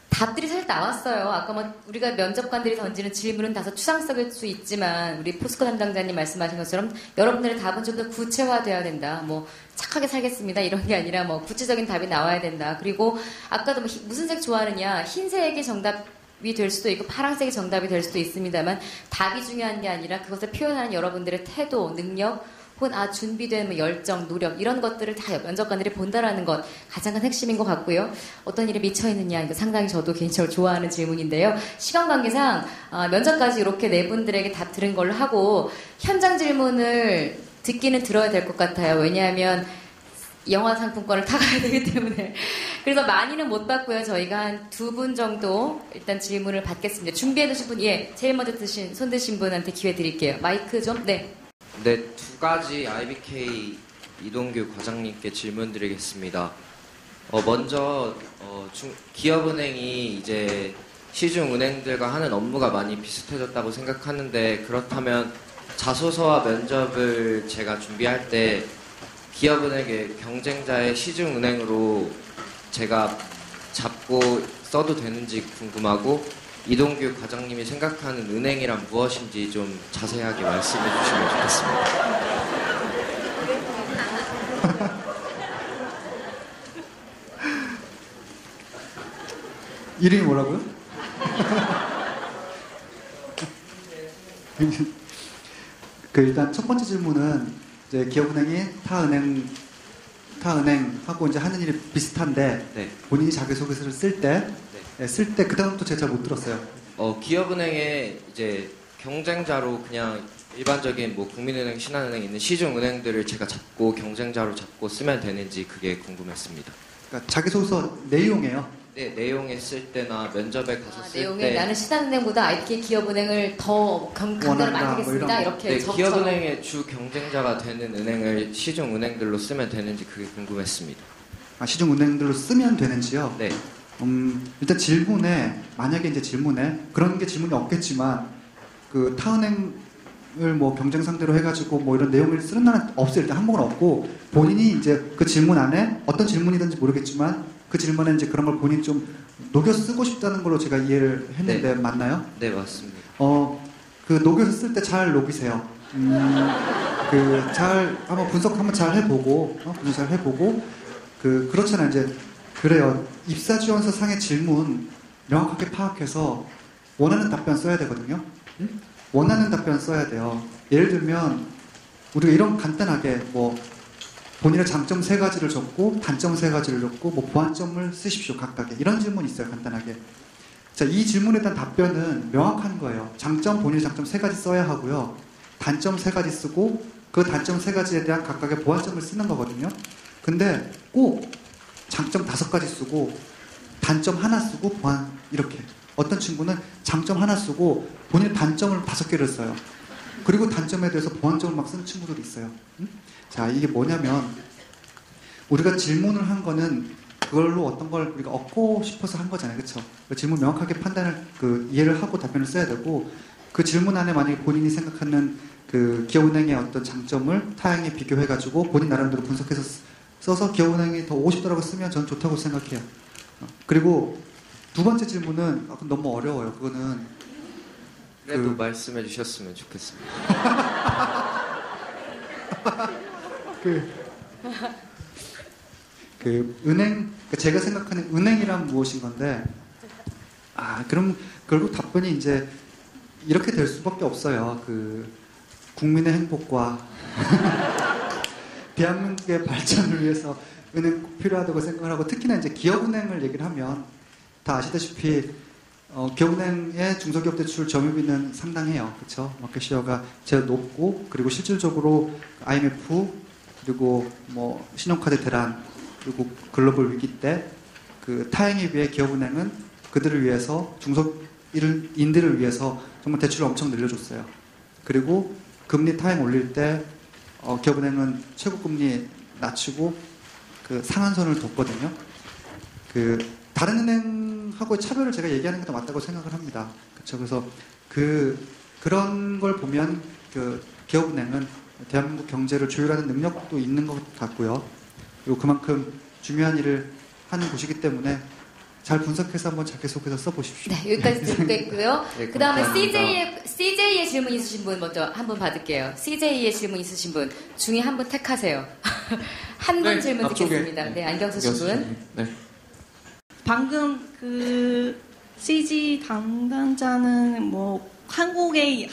답들이 사실 나왔어요. 아까 뭐 우리가 면접관들이 던지는 질문은 다소 추상적일 수 있지만 우리 포스코 담당자님 말씀하신 것처럼 여러분들의 답은 좀 더 구체화돼야 된다. 뭐 착하게 살겠습니다 이런 게 아니라 뭐 구체적인 답이 나와야 된다. 그리고 아까도 뭐 무슨 색 좋아하느냐, 흰색이 정답이 될 수도 있고 파란색이 정답이 될 수도 있습니다만 답이 중요한 게 아니라 그것을 표현하는 여러분들의 태도, 능력 혹은 준비된 뭐 열정, 노력 이런 것들을 다 면접관들이 본다라는 것 가장 큰 핵심인 것 같고요. 어떤 일에 미쳐있느냐 이거 상당히 저도 개인적으로 좋아하는 질문인데요. 시간 관계상 면접까지 이렇게 네 분들에게 답 들은 걸로 하고 현장 질문을 듣기는 들어야 될 것 같아요. 왜냐하면 영화 상품권을 타가야 되기 때문에 그래서 많이는 못 받고요. 저희가 한 2분 정도 일단 질문을 받겠습니다. 준비해 두신 분, 예, 제일 먼저 손 드신 분한테 기회 드릴게요. 마이크 좀, 네. 네, 두 가지 IBK 이동규 과장님께 질문 드리겠습니다. 먼저 기업은행이 이제 시중은행들과 하는 업무가 많이 비슷해졌다고 생각하는데 그렇다면 자소서와 면접을 제가 준비할 때 기업은행의 경쟁자의 시중은행으로 제가 잡고 써도 되는지 궁금하고 이동규 과장님이 생각하는 은행이란 무엇인지 좀 자세하게 말씀해 주시면 좋겠습니다. 이름이 뭐라고요? 일단 첫 번째 질문은 이제 기업은행이 타은행하고 이제 하는 일이 비슷한데 네. 본인이 자기소개서를 쓸 때 그 다음부터 제가 잘 못 들었어요. 기업은행의 이제 경쟁자로 그냥 일반적인 뭐 국민은행, 신한은행 있는 시중은행들을 제가 잡고 경쟁자로 잡고 쓰면 되는지 그게 궁금했습니다. 그러니까 자기소개서 내용이에요. 네, 내용에 쓸 때나 면접에 가서 쓸 내용에 때 나는 신한은행보다 IBK 기업은행을 더 강단을 원한다, 만들겠습니다. 뭐 이렇게 네, 적처럼. 기업은행의 주 경쟁자가 되는 은행을 시중은행들로 쓰면 되는지 그게 궁금했습니다. 시중은행들로 쓰면 되는지요? 네. 일단 질문에 만약에 이제 질문에 그런 게 질문이 없겠지만 그 타은행을 뭐 경쟁 상대로 해가지고 뭐 이런 내용을 쓰는 날은 없어요. 일단 항목은 없고 본인이 이제 그 질문 안에 어떤 질문이든지 모르겠지만 그 질문에 이제 그런 걸 본인이 좀 녹여 쓰고 싶다는 걸로 제가 이해를 했는데 맞나요? 네, 맞습니다. 그 녹여서 쓸 때 잘 녹이세요. 잘 한번 분석 한번 잘 해보고 분석 잘 해보고 그렇잖아요. 이제 그래요. 입사지원서 상의 질문 명확하게 파악해서 원하는 답변 써야 되거든요. 원하는 답변 써야 돼요. 예를 들면 우리가 이런 간단하게 뭐 본인의 장점 3가지를 적고 단점 3가지를 적고 뭐 보완점을 쓰십시오 각각의 이런 질문이 있어요. 간단하게. 자, 이 질문에 대한 답변은 명확한 거예요. 장점, 본인의 장점 3가지 써야 하고요. 단점 3가지 쓰고 그 단점 3가지에 대한 각각의 보완점을 쓰는 거거든요. 근데 꼭 장점 5가지 쓰고 단점 하나 쓰고 보완 이렇게. 어떤 친구는 장점 하나 쓰고 본인 단점을 5개를 써요. 그리고 단점에 대해서 보완점을 막 쓰는 친구들이 있어요. 자, 이게 뭐냐면 우리가 질문을 한 거는 그걸로 어떤 걸 우리가 얻고 싶어서 한 거잖아요. 그렇죠? 질문 명확하게 판단을 이해를 하고 답변을 써야 되고 그 질문 안에 만약에 본인이 생각하는 그 기업은행의 어떤 장점을 타행에 비교해가지고 본인 나름대로 분석해서 써서 기업은행이 더 오고 싶더라고 쓰면 저는 좋다고 생각해요. 그리고 두 번째 질문은 너무 어려워요. 그거는 그래도 말씀해 주셨으면 좋겠습니다. 은행, 제가 생각하는 은행이란 무엇인 건데, 그럼 결국 답변이 이제 이렇게 될 수밖에 없어요. 국민의 행복과 대한민국의 발전을 위해서 은행 꼭 필요하다고 생각을 하고, 특히나 이제 기업은행을 얘기를 하면 다 아시다시피 기업은행의 중소기업 대출 점유비는 상당해요. 그렇죠? 마켓시어가 제일 높고, 그리고 실질적으로 IMF 그리고 뭐 신용카드 대란 그리고 글로벌 위기 때 그 타행에 비해 기업은행은 그들을 위해서 중소인들을 위해서 정말 대출을 엄청 늘려줬어요. 그리고 금리 타행 올릴 때 기업은행은 최고 금리 낮추고 그 상한선을 뒀거든요. 다른 은행하고의 차별을 제가 얘기하는 게 더 맞다고 생각을 합니다. 그렇죠? 그래서 그런 걸 보면 기업은행은 대한민국 경제를 조율하는 능력도 있는 것 같고요. 그리고 그만큼 중요한 일을 하는 곳이기 때문에 잘 분석해서 한번 자기소개서 써보십시오. 네, 여기까지 듣겠고요. 네, 그 다음에 감사합니다. CJ의 질문 있으신 분 먼저 한번 받을게요. CJ의 질문 있으신 분 중에 한 분 택하세요. 한 분 네, 질문 앞쪽에. 듣겠습니다. 네, 안경수 신분. 네. 방금 그 CG 담당자는 뭐 한국인에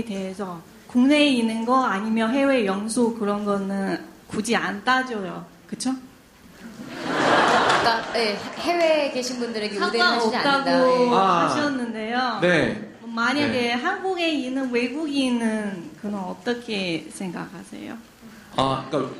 대해서 국내에 있는 거 아니면 해외 연수 그런 거는 굳이 안 따져요. 그쵸? 그러니까 해외에 계신 분들에게 우대는 하시지 않는다. 상관없다고 예. 하셨는데요. 네. 만약에 네. 한국에 있는 외국인은 그건 어떻게 생각하세요? 그러니까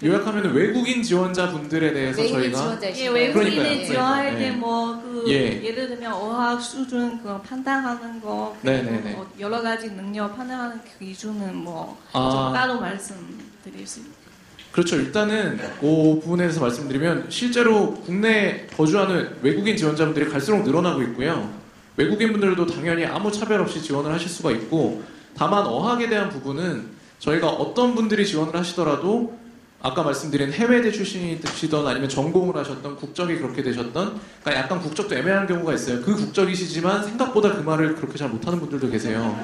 요약하면 외국인 지원자분들에 대해서 외국인 저희가 지원자이신 예, 거예요. 외국인을 그러니까요. 지원할 네. 때 뭐 예. 예를 들면 어학 수준 그 판단하는 거 네네네. 여러 가지 능력 판단하는 그 기준은 뭐 아. 좀 따로 말씀드릴 수 있어요. 그렇죠. 일단은 그 부분에서 말씀드리면 실제로 국내에 거주하는 외국인 지원자분들이 갈수록 늘어나고 있고요. 외국인분들도 당연히 아무 차별 없이 지원을 하실 수가 있고, 다만 어학에 대한 부분은 저희가 어떤 분들이 지원을 하시더라도 아까 말씀드린 해외대 출신이시던 아니면 전공을 하셨던 국적이 그렇게 되셨던 그러니까 약간 국적도 애매한 경우가 있어요. 그 국적이시지만 생각보다 그 말을 그렇게 잘 못하는 분들도 계세요.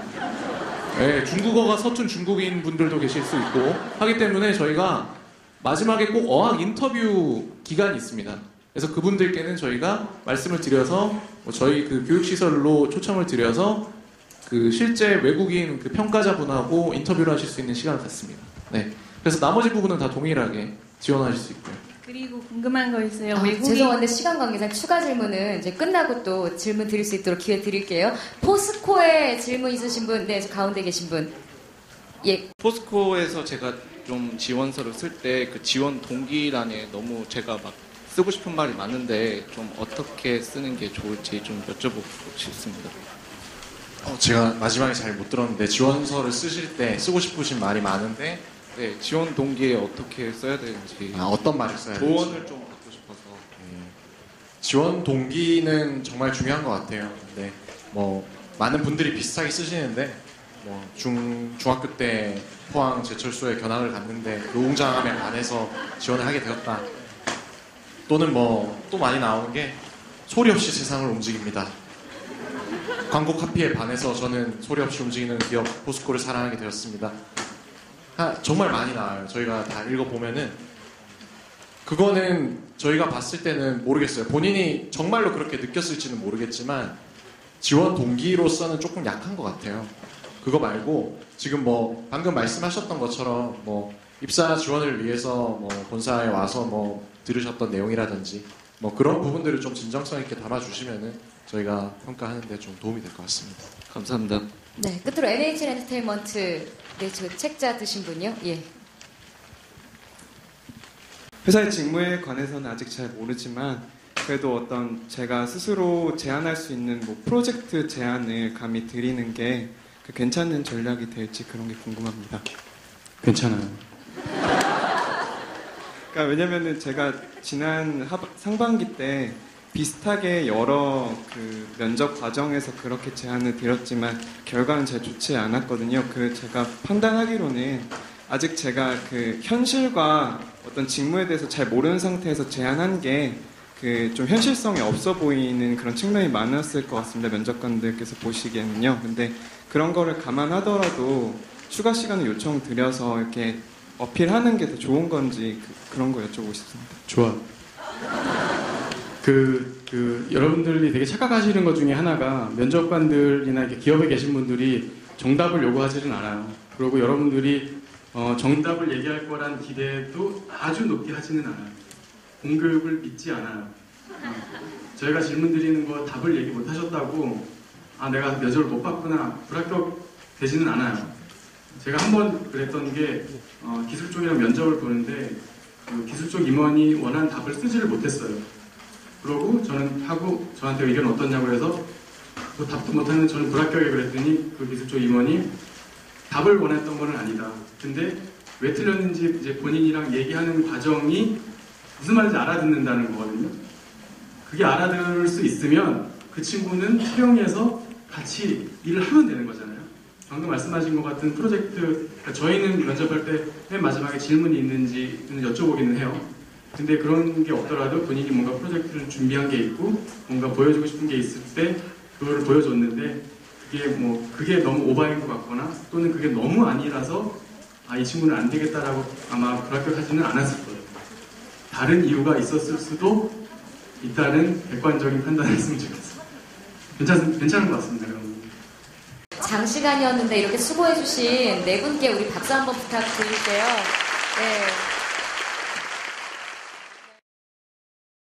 네, 중국어가 서툰 중국인 분들도 계실 수 있고 하기 때문에 저희가 마지막에 꼭 어학 인터뷰 기간이 있습니다. 그래서 그분들께는 저희가 말씀을 드려서 저희 그 교육시설로 초청을 드려서 그 실제 외국인 그 평가자분하고 인터뷰를 하실 수 있는 시간을 갖습니다. 네. 그래서 나머지 부분은 다 동일하게 지원하실 수 있고요. 그리고 궁금한 거 있어요. 죄송한데 시간 관계상 추가 질문은 이제 끝나고 또 질문 드릴 수 있도록 기회 드릴게요. 포스코에 질문 있으신 분, 네, 저 가운데 계신 분. 예. 포스코에서 제가 좀 지원서를 쓸 때 그 지원 동기란에 너무 제가 막 쓰고 싶은 말이 많은데 좀 어떻게 쓰는 게 좋을지 좀 여쭤보고 싶습니다. 제가 마지막에 잘 못 들었는데 지원서를 쓰실 때 쓰고 싶으신 말이 많은데 네, 지원 동기에 어떻게 써야 되는지 어떤 말을 써야 되는지 조언을 좀 받고 싶어서. 지원 동기는 정말 중요한 것 같아요. 근데 뭐 많은 분들이 비슷하게 쓰시는데 뭐 중학교 때 포항 제철소에 견학을 갔는데 그 웅장함에 반해서 지원을 하게 되었다. 또는 뭐 또 많이 나오는 게 소리 없이 세상을 움직입니다. 광고 카피에 반해서 저는 소리 없이 움직이는 기업 포스코를 사랑하게 되었습니다. 정말 많이 나와요. 저희가 다 읽어보면은 그거는 저희가 봤을 때는 모르겠어요. 본인이 정말로 그렇게 느꼈을지는 모르겠지만 지원 동기로서는 조금 약한 것 같아요. 그거 말고 지금 뭐 방금 말씀하셨던 것처럼 뭐 입사 지원을 위해서 뭐 본사에 와서 뭐 들으셨던 내용이라든지 뭐 그런 부분들을 좀 진정성 있게 담아주시면은 저희가 평가하는데 좀 도움이 될 것 같습니다. 감사합니다. 네, 끝으로 NHN 엔터테인먼트 네, 저 책자 드신 분요. 예. 회사의 직무에 관해서는 아직 잘 모르지만 그래도 어떤 제가 스스로 제안할 수 있는 뭐 프로젝트 제안을 감히 드리는 게 괜찮은 전략이 될지 그런 게 궁금합니다. 괜찮아요. 그러니까 왜냐면은 제가 지난 상반기 때 비슷하게 여러 그 면접 과정에서 그렇게 제안을 드렸지만 결과는 잘 좋지 않았거든요. 제가 판단하기로는 아직 제가 그 현실과 어떤 직무에 대해서 잘 모르는 상태에서 제안한 게 그 좀 현실성이 없어 보이는 그런 측면이 많았을 것 같습니다. 면접관들께서 보시기에는요. 근데 그런 거를 감안하더라도 추가 시간을 요청드려서 이렇게 어필하는 게 더 좋은 건지 그런 거 여쭤보고 싶습니다. 좋아. 여러분들이 되게 착각하시는 것 중에 하나가 면접관들이나 이렇게 기업에 계신 분들이 정답을 요구하지는 않아요. 그리고 여러분들이 정답을 얘기할 거란 기대도 아주 높게 하지는 않아요. 공교육을 믿지 않아요. 저희가 질문 드리는 거 답을 얘기 못 하셨다고 내가 면접을 못 봤구나 불합격 되지는 않아요. 제가 한번 그랬던 게 기술 쪽이랑 면접을 보는데 기술 쪽 임원이 원하는 답을 쓰지를 못했어요. 그러고 저한테 의견 어떠냐고 해서 그 답도 못하는 저는 불합격에 그랬더니 그 기술 쪽 임원이 답을 원했던 건 아니다. 근데 왜 틀렸는지 이제 본인이랑 얘기하는 과정이 무슨 말인지 알아듣는다는 거거든요. 그게 알아들을 수 있으면 그 친구는 수령해서 같이 일을 하면 되는 거잖아요. 방금 말씀하신 것 같은 프로젝트, 그러니까 저희는 면접할 때 맨 마지막에 질문이 있는지는 여쭤보기는 해요. 근데 그런 게 없더라도 본인이 뭔가 프로젝트를 준비한 게 있고 뭔가 보여주고 싶은 게 있을 때 그거를 보여줬는데 그게 너무 오바인 것 같거나 또는 그게 너무 아니라서 이 친구는 안 되겠다라고 아마 불합격하지는 않았을 거예요. 다른 이유가 있었을 수도 있다는 객관적인 판단을 했으면 좋겠어요. 괜찮은 것 같습니다. 그럼. 장시간이었는데 이렇게 수고해주신 네 분께 우리 박수 한번 부탁드릴게요. 네.